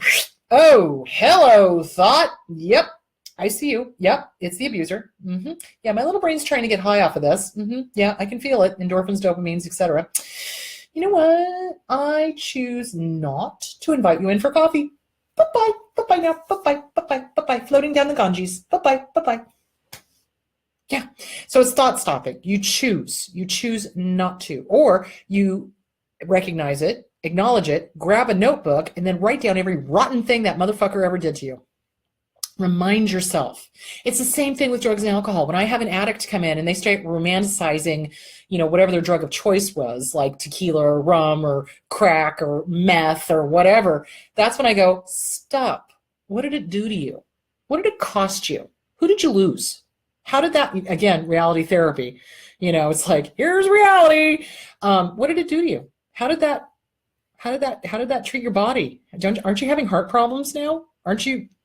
oh, hello, thought. Yep. I see you. Yep, it's the abuser. Yeah, my little brain's trying to get high off of this. Yeah, I can feel it. Endorphins, dopamines, etc. You know what? I choose not to invite you in for coffee. Bye-bye. Bye-bye now. Bye-bye. Bye-bye. Bye-bye. Floating down the Ganges. Bye-bye. Bye-bye. Yeah. So it's thought stopping. You choose. You choose not to. Or you recognize it, acknowledge it, grab a notebook, and then write down every rotten thing that motherfucker ever did to you. Remind yourself. It's the same thing with drugs and alcohol. When I have an addict come in and they start romanticizing, whatever their drug of choice was, like tequila or rum or crack or meth or whatever, that's when I go, stop. What did it do to you? What did it cost you? Who did you lose? How did that, again, reality therapy, it's like, here's reality. What did it do to you? How did that treat your body? Aren't you having heart problems now?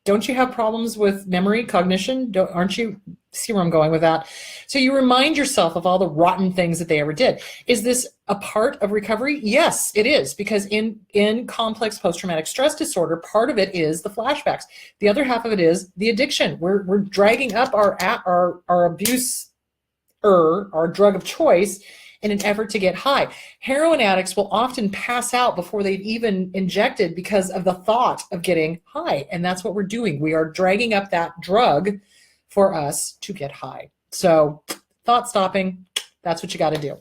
Don't you have problems with memory, cognition? Aren't you, see where I'm going with that? So you remind yourself of all the rotten things that they ever did. Is this a part of recovery? Yes, it is, because in complex post-traumatic stress disorder, part of it is the flashbacks. The other half of it is the addiction. We're dragging up our abuse, our drug of choice, in an effort to get high. Heroin addicts will often pass out before they've even injected because of the thought of getting high. And that's what we're doing. We are dragging up that drug for us to get high. So thought stopping, that's what you got to do.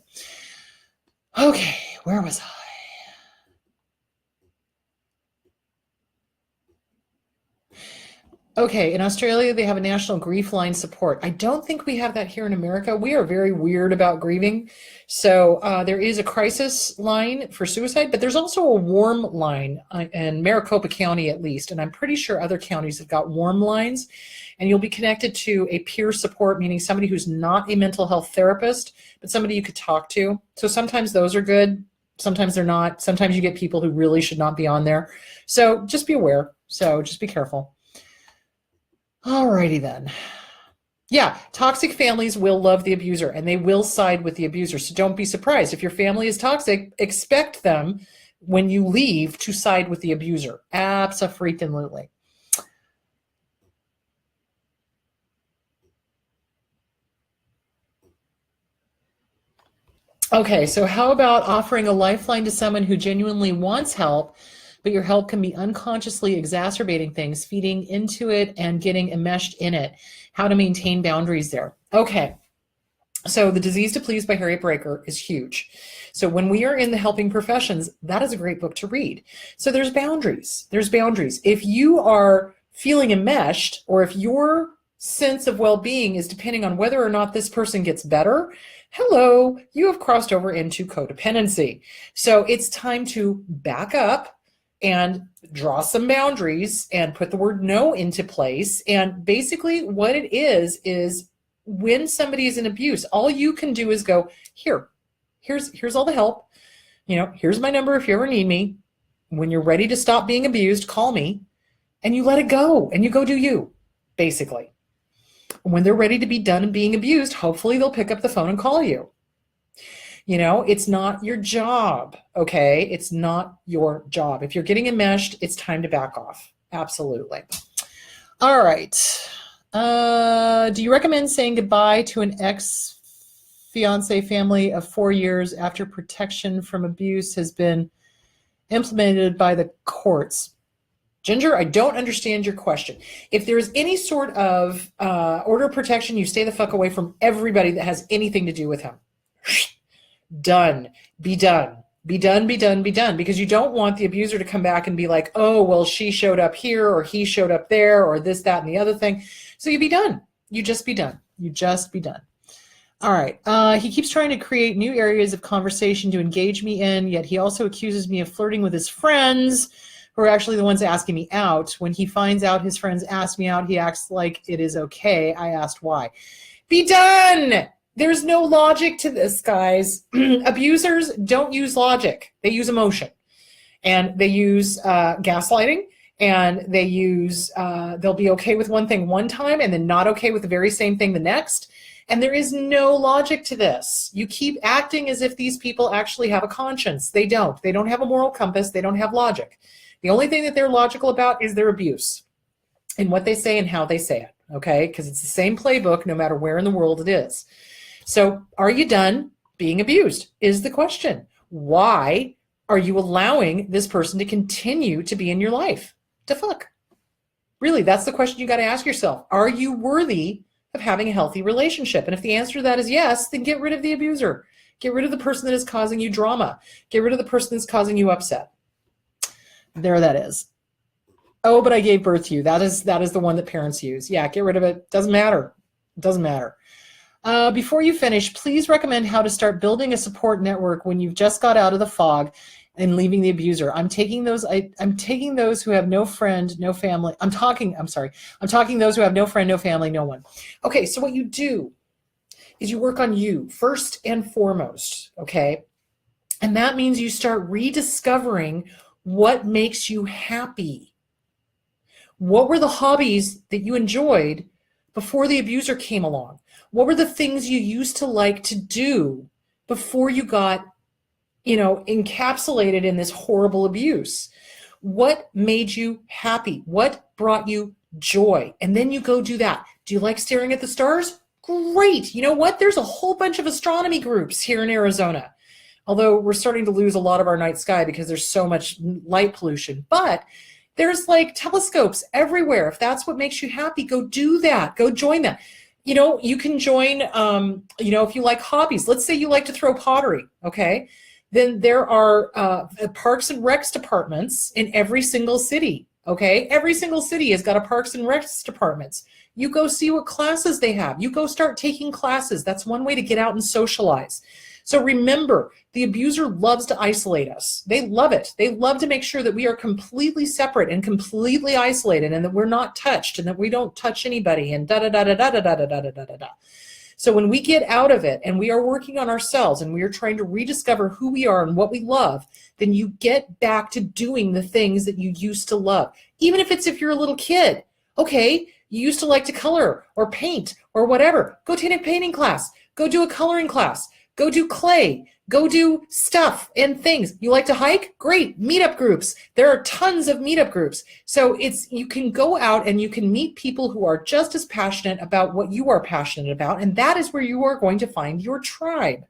Okay, where was I? Okay, in Australia, they have a national grief line support. I don't think we have that here in America. We are very weird about grieving. So there is a crisis line for suicide, but there's also a warm line in Maricopa County, at least. And I'm pretty sure other counties have got warm lines. And you'll be connected to a peer support, meaning somebody who's not a mental health therapist, but somebody you could talk to. So sometimes those are good. Sometimes they're not. Sometimes you get people who really should not be on there. So just be aware. So just be careful. Alrighty then. Yeah, toxic families will love the abuser and they will side with the abuser. So don't be surprised. If your family is toxic, expect them, when you leave, to side with the abuser. Abso-freaking-lutely. Okay, so how about offering a lifeline to someone who genuinely wants help, but your help can be unconsciously exacerbating things, feeding into it and getting enmeshed in it? How to maintain boundaries there. Okay, so The Disease to Please by Harriet Breaker is huge. So when we are in the helping professions, that is a great book to read. So there's boundaries. There's boundaries. If you are feeling enmeshed, or if your sense of well-being is depending on whether or not this person gets better, hello, you have crossed over into codependency. So it's time to back up and draw some boundaries and put the word no into place. And basically what it is when somebody is in abuse, all you can do is go, here's all the help. Here's my number if you ever need me. When you're ready to stop being abused, call me. And you let it go and you go do you, basically. When they're ready to be done and being abused, hopefully they'll pick up the phone and call you. It's not your job, okay? It's not your job. If you're getting enmeshed, it's time to back off. Absolutely. All right. Do you recommend saying goodbye to an ex-fiance family of 4 years after protection from abuse has been implemented by the courts? Ginger, I don't understand your question. If there's any sort of order of protection, you stay the fuck away from everybody that has anything to do with him. Done. Be done. Be done, be done, be done. Because you don't want the abuser to come back and be like, oh, well, she showed up here or he showed up there or this, that, and the other thing. So you be done. You just be done. You just be done. All right. He keeps trying to create new areas of conversation to engage me in, yet he also accuses me of flirting with his friends, who are actually the ones asking me out. When he finds out his friends asked me out, he acts like it is okay. I asked why. Be done. There's no logic to this, guys. Abusers don't use logic. They use emotion. And they use gaslighting. And they use, they'll be okay with one thing one time and then not okay with the very same thing the next. And there is no logic to this. You keep acting as if these people actually have a conscience. They don't. They don't have a moral compass. They don't have logic. The only thing that they're logical about is their abuse and what they say and how they say it. okay? Because it's the same playbook no matter where in the world it is. So are you done being abused is the question. Why are you allowing this person to continue to be in your life? To fuck? Really, that's the question you got to ask yourself. Are you worthy of having a healthy relationship? And if the answer to that is yes, then get rid of the abuser. Get rid of the person that is causing you drama. Get rid of the person that's causing you upset. There that is. Oh, but I gave birth to you. That is the one that parents use. Yeah, get rid of it. Doesn't matter. It doesn't matter. Before you finish, please recommend how to start building a support network when you've just got out of the fog and leaving the abuser. I'm taking those who have no friend, no family. I'm talking those who have no friend, no family, no one. Okay, so what you do is you work on you first and foremost, okay? And that means you start rediscovering what makes you happy. What were the hobbies that you enjoyed before the abuser came along? What were the things you used to like to do before you got, encapsulated in this horrible abuse? What made you happy? What brought you joy? And then you go do that. Do you like staring at the stars? Great. You know what? There's a whole bunch of astronomy groups here in Arizona. Although we're starting to lose a lot of our night sky because there's so much light pollution. But there's like telescopes everywhere. If that's what makes you happy, go do that. Go join that. You can join, if you like hobbies. Let's say you like to throw pottery, okay? Then there are Parks and Recs departments in every single city, okay? Every single city has got a Parks and Recs departments. You go see what classes they have. You go start taking classes. That's one way to get out and socialize. So remember, the abuser loves to isolate us. They love it. They love to make sure that we are completely separate and completely isolated and that we're not touched and that we don't touch anybody and da-da-da-da-da-da-da-da-da-da-da. So when we get out of it and we are working on ourselves and we are trying to rediscover who we are and what we love, then you get back to doing the things that you used to love. Even if you're a little kid, okay, you used to like to color or paint or whatever. Go take a painting class. Go do a coloring class. Go do clay, go do stuff and things. You like to hike? Great, meetup groups. There are tons of meetup groups. So you can go out and you can meet people who are just as passionate about what you are passionate about. And that is where you are going to find your tribe.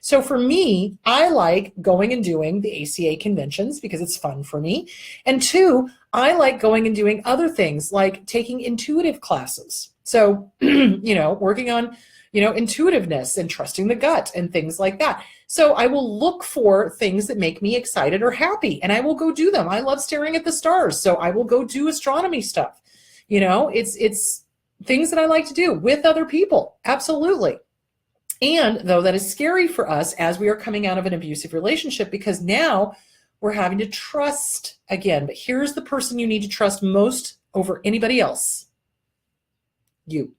So for me, I like going and doing the ACA conventions because it's fun for me. And two, I like going and doing other things like taking intuitive classes. So, working on intuitiveness and trusting the gut and things like that. So I will look for things that make me excited or happy and I will go do them. I love staring at the stars. So I will go do astronomy stuff. It's things that I like to do with other people. Absolutely. And though that is scary for us as we are coming out of an abusive relationship, because now we're having to trust again. But here's the person you need to trust most over anybody else. You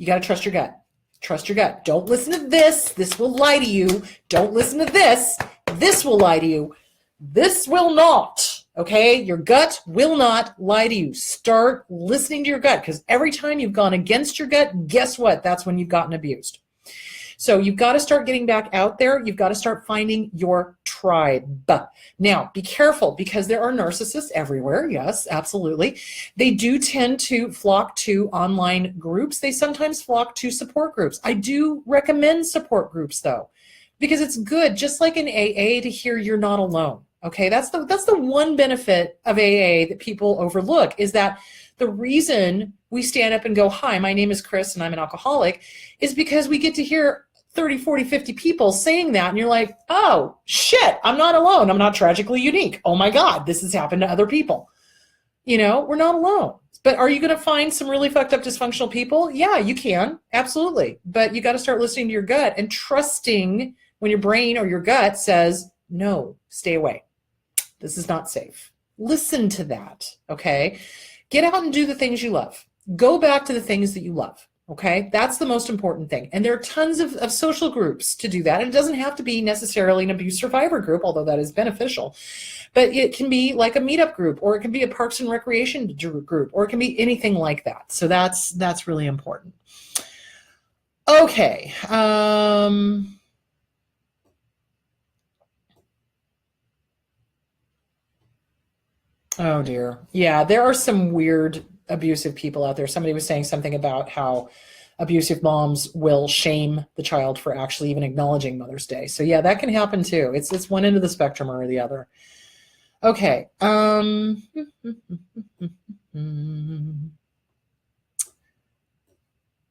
got to trust your gut. Trust your gut. Don't listen to this. This will lie to you. Don't listen to this. This will lie to you. This will not. Okay? Your gut will not lie to you. Start listening to your gut because every time you've gone against your gut, guess what? That's when you've gotten abused. So you've got to start getting back out there. You've got to start finding your tribe. Now, be careful because there are narcissists everywhere. Yes, absolutely. They do tend to flock to online groups. They sometimes flock to support groups. I do recommend support groups though, because it's good, just like in AA, to hear you're not alone. Okay, that's the one benefit of AA that people overlook is that the reason we stand up and go, hi, my name is Chris and I'm an alcoholic, is because we get to hear 30, 40, 50 people saying that. And you're like, oh, shit, I'm not alone. I'm not tragically unique. Oh my God, this has happened to other people. We're not alone. But are you going to find some really fucked up dysfunctional people? Yeah, you can. Absolutely. But you got to start listening to your gut and trusting when your brain or your gut says, no, stay away. This is not safe. Listen to that. Okay. Get out and do the things you love. Go back to the things that you love. Okay, that's the most important thing. And there are tons of social groups to do that. And it doesn't have to be necessarily an abuse survivor group, although that is beneficial. But it can be like a meetup group, or it can be a Parks and Recreation group, or it can be anything like that. So that's really important. Okay. Oh dear. Yeah, there are some weird abusive people out there. Somebody was saying something about how abusive moms will shame the child for actually even acknowledging Mother's Day. So yeah, that can happen too. It's one end of the spectrum or the other. Okay.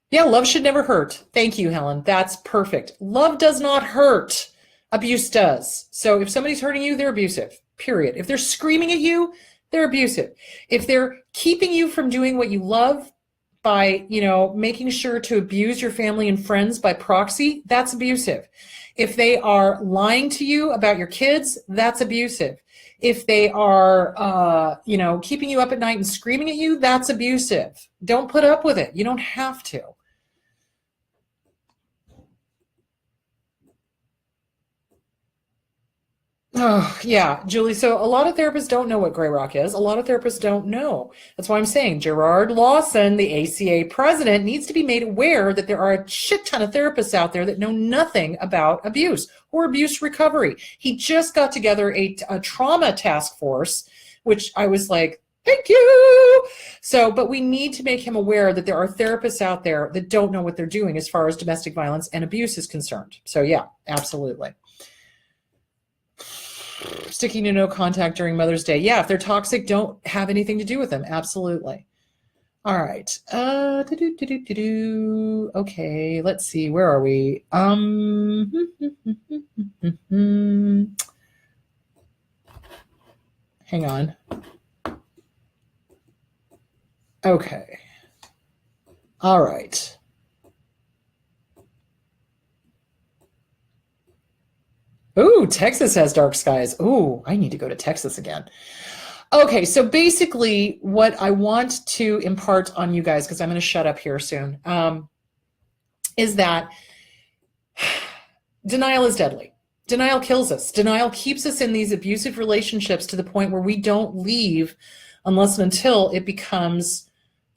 Yeah, love should never hurt. Thank you, Helen. That's perfect. Love does not hurt. Abuse does. So if somebody's hurting you, they're abusive, period. If they're screaming at you, they're abusive. If they're keeping you from doing what you love by, making sure to abuse your family and friends by proxy, that's abusive. If they are lying to you about your kids, that's abusive. If they are, keeping you up at night and screaming at you, that's abusive. Don't put up with it. You don't have to. Oh, yeah, Julie. So a lot of therapists don't know what gray rock is. A lot of therapists don't know. That's why I'm saying Gerard Lawson, the ACA president, needs to be made aware that there are a shit ton of therapists out there that know nothing about abuse or abuse recovery. He just got together a trauma task force, which I was like, thank you. So, but we need to make him aware that there are therapists out there that don't know what they're doing as far as domestic violence and abuse is concerned. So yeah, absolutely. Sticking to no contact during Mother's Day. Yeah, if they're toxic, don't have anything to do with them. Absolutely. All right. Okay, let's see. Where are we? Hang on. Okay. All right. Ooh, Texas has dark skies. Ooh, I need to go to Texas again. Okay, so basically what I want to impart on you guys, because I'm going to shut up here soon, is that denial is deadly. Denial kills us. Denial keeps us in these abusive relationships to the point where we don't leave unless and until it becomes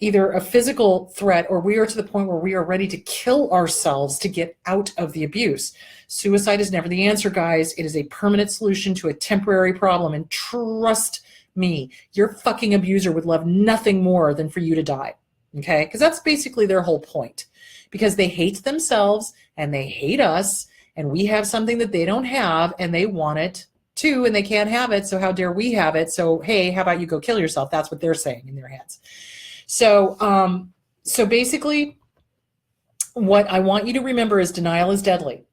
either a physical threat or we are to the point where we are ready to kill ourselves to get out of the abuse. Suicide is never the answer, guys. It is a permanent solution to a temporary problem. And trust me, your fucking abuser would love nothing more than for you to die. Okay? Because that's basically their whole point. Because they hate themselves and they hate us, and we have something that they don't have and they want it too, and they can't have it. So how dare we have it? So, hey, how about you go kill yourself? That's what they're saying in their heads. So, so basically, what I want you to remember is denial is deadly.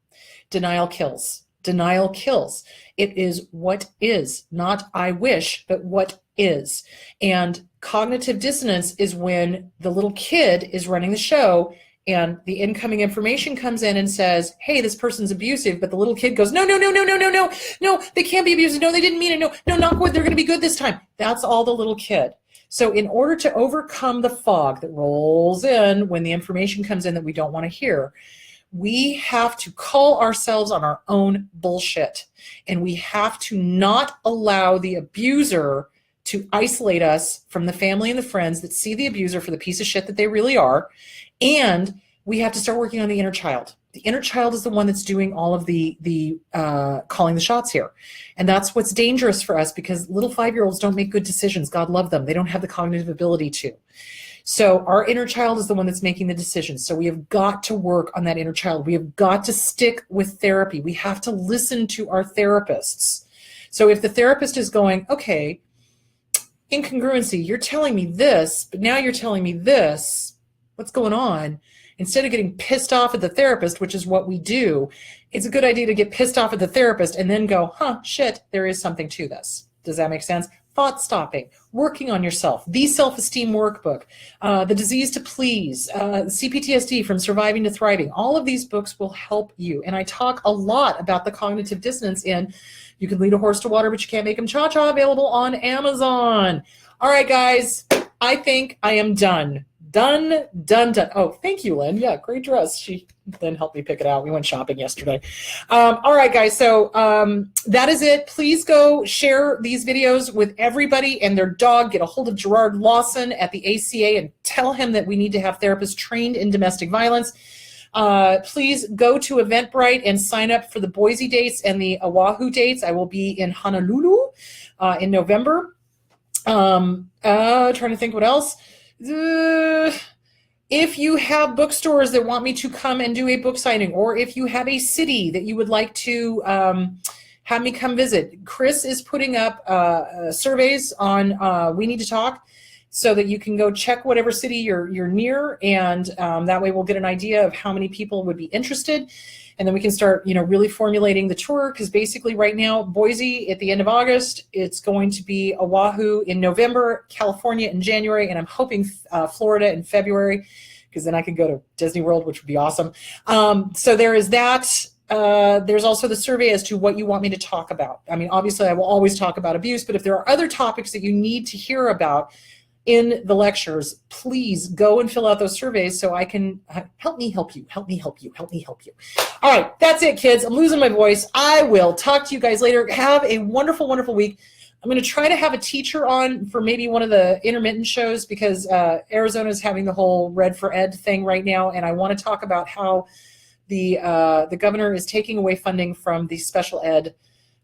Denial kills. Denial kills. It is what is, not I wish, but what is. And cognitive dissonance is when the little kid is running the show and the incoming information comes in and says, hey, this person's abusive, but the little kid goes, no, they can't be abusive. No, they didn't mean it. No, not good. They're going to be good this time. That's all the little kid. So in order to overcome the fog that rolls in when the information comes in that we don't want to hear, we have to call ourselves on our own bullshit. And we have to not allow the abuser to isolate us from the family and the friends that see the abuser for the piece of shit that they really are. And we have to start working on the inner child. The inner child is the one that's doing all of the calling the shots here. And that's what's dangerous for us, because little 5-year-olds don't make good decisions. God love them. They don't have the cognitive ability to. So our inner child is the one that's making the decisions. So we have got to work on that inner child. We have got to stick with therapy. We have to listen to our therapists. So if the therapist is going, okay, incongruency, you're telling me this, but now you're telling me this, what's going on? Instead of getting pissed off at the therapist, which is what we do, it's a good idea to get pissed off at the therapist and then go, shit, there is something to this. Does that make sense? Thought stopping, working on yourself, the self-esteem workbook, the disease to please, CPTSD, from surviving to thriving. All of these books will help you. And I talk a lot about the cognitive dissonance in You Can Lead a Horse to Water, but You Can't Make Him Cha-Cha, available on Amazon. All right, guys, I think I am done. Done. Oh, thank you, Lynn. Yeah, great dress. She then helped me pick it out. We went shopping yesterday. All right, guys. So that is it. Please go share these videos with everybody and their dog. Get a hold of Gerard Lawson at the ACA and tell him that we need to have therapists trained in domestic violence. Please go to Eventbrite and sign up for the Boise dates and the Oahu dates. I will be in Honolulu in November. Trying to think what else. If you have bookstores that want me to come and do a book signing, or if you have a city that you would like to have me come visit, Chris is putting up surveys on We Need to Talk, so that you can go check whatever city you're near, and that way we'll get an idea of how many people would be interested, and then we can start, really formulating the tour. Because basically right now, Boise at the end of August, it's going to be Oahu in November, California in January, and I'm hoping Florida in February, because then I can go to Disney World, which would be awesome. So there is that. There's also the survey as to what you want me to talk about. I mean, obviously I will always talk about abuse, but if there are other topics that you need to hear about in the lectures, please go and fill out those surveys so I can help me help you. All right, that's it, kids. I'm losing my voice. I will talk to you guys later. Have a wonderful, wonderful week. I'm going to try to have a teacher on for maybe one of the intermittent shows, because Arizona is having the whole Red for Ed thing right now, and I want to talk about how the governor is taking away funding from the special ed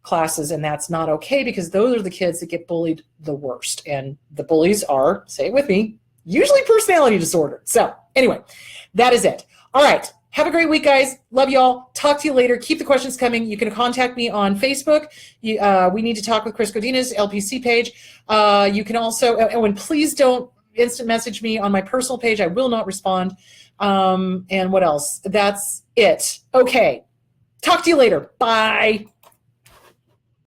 classes, and that's not okay, because those are the kids that get bullied the worst, and the bullies are, say it with me, usually personality disorder. So anyway, that is it. All right, have a great week, guys. Love y'all. Talk to you later. Keep the questions coming. You can contact me on Facebook. We Need to Talk with Chris Godinez, LPC page. You can also, and please don't instant message me on my personal page. I will not respond. And what else? That's it. Okay. Talk to you later. Bye.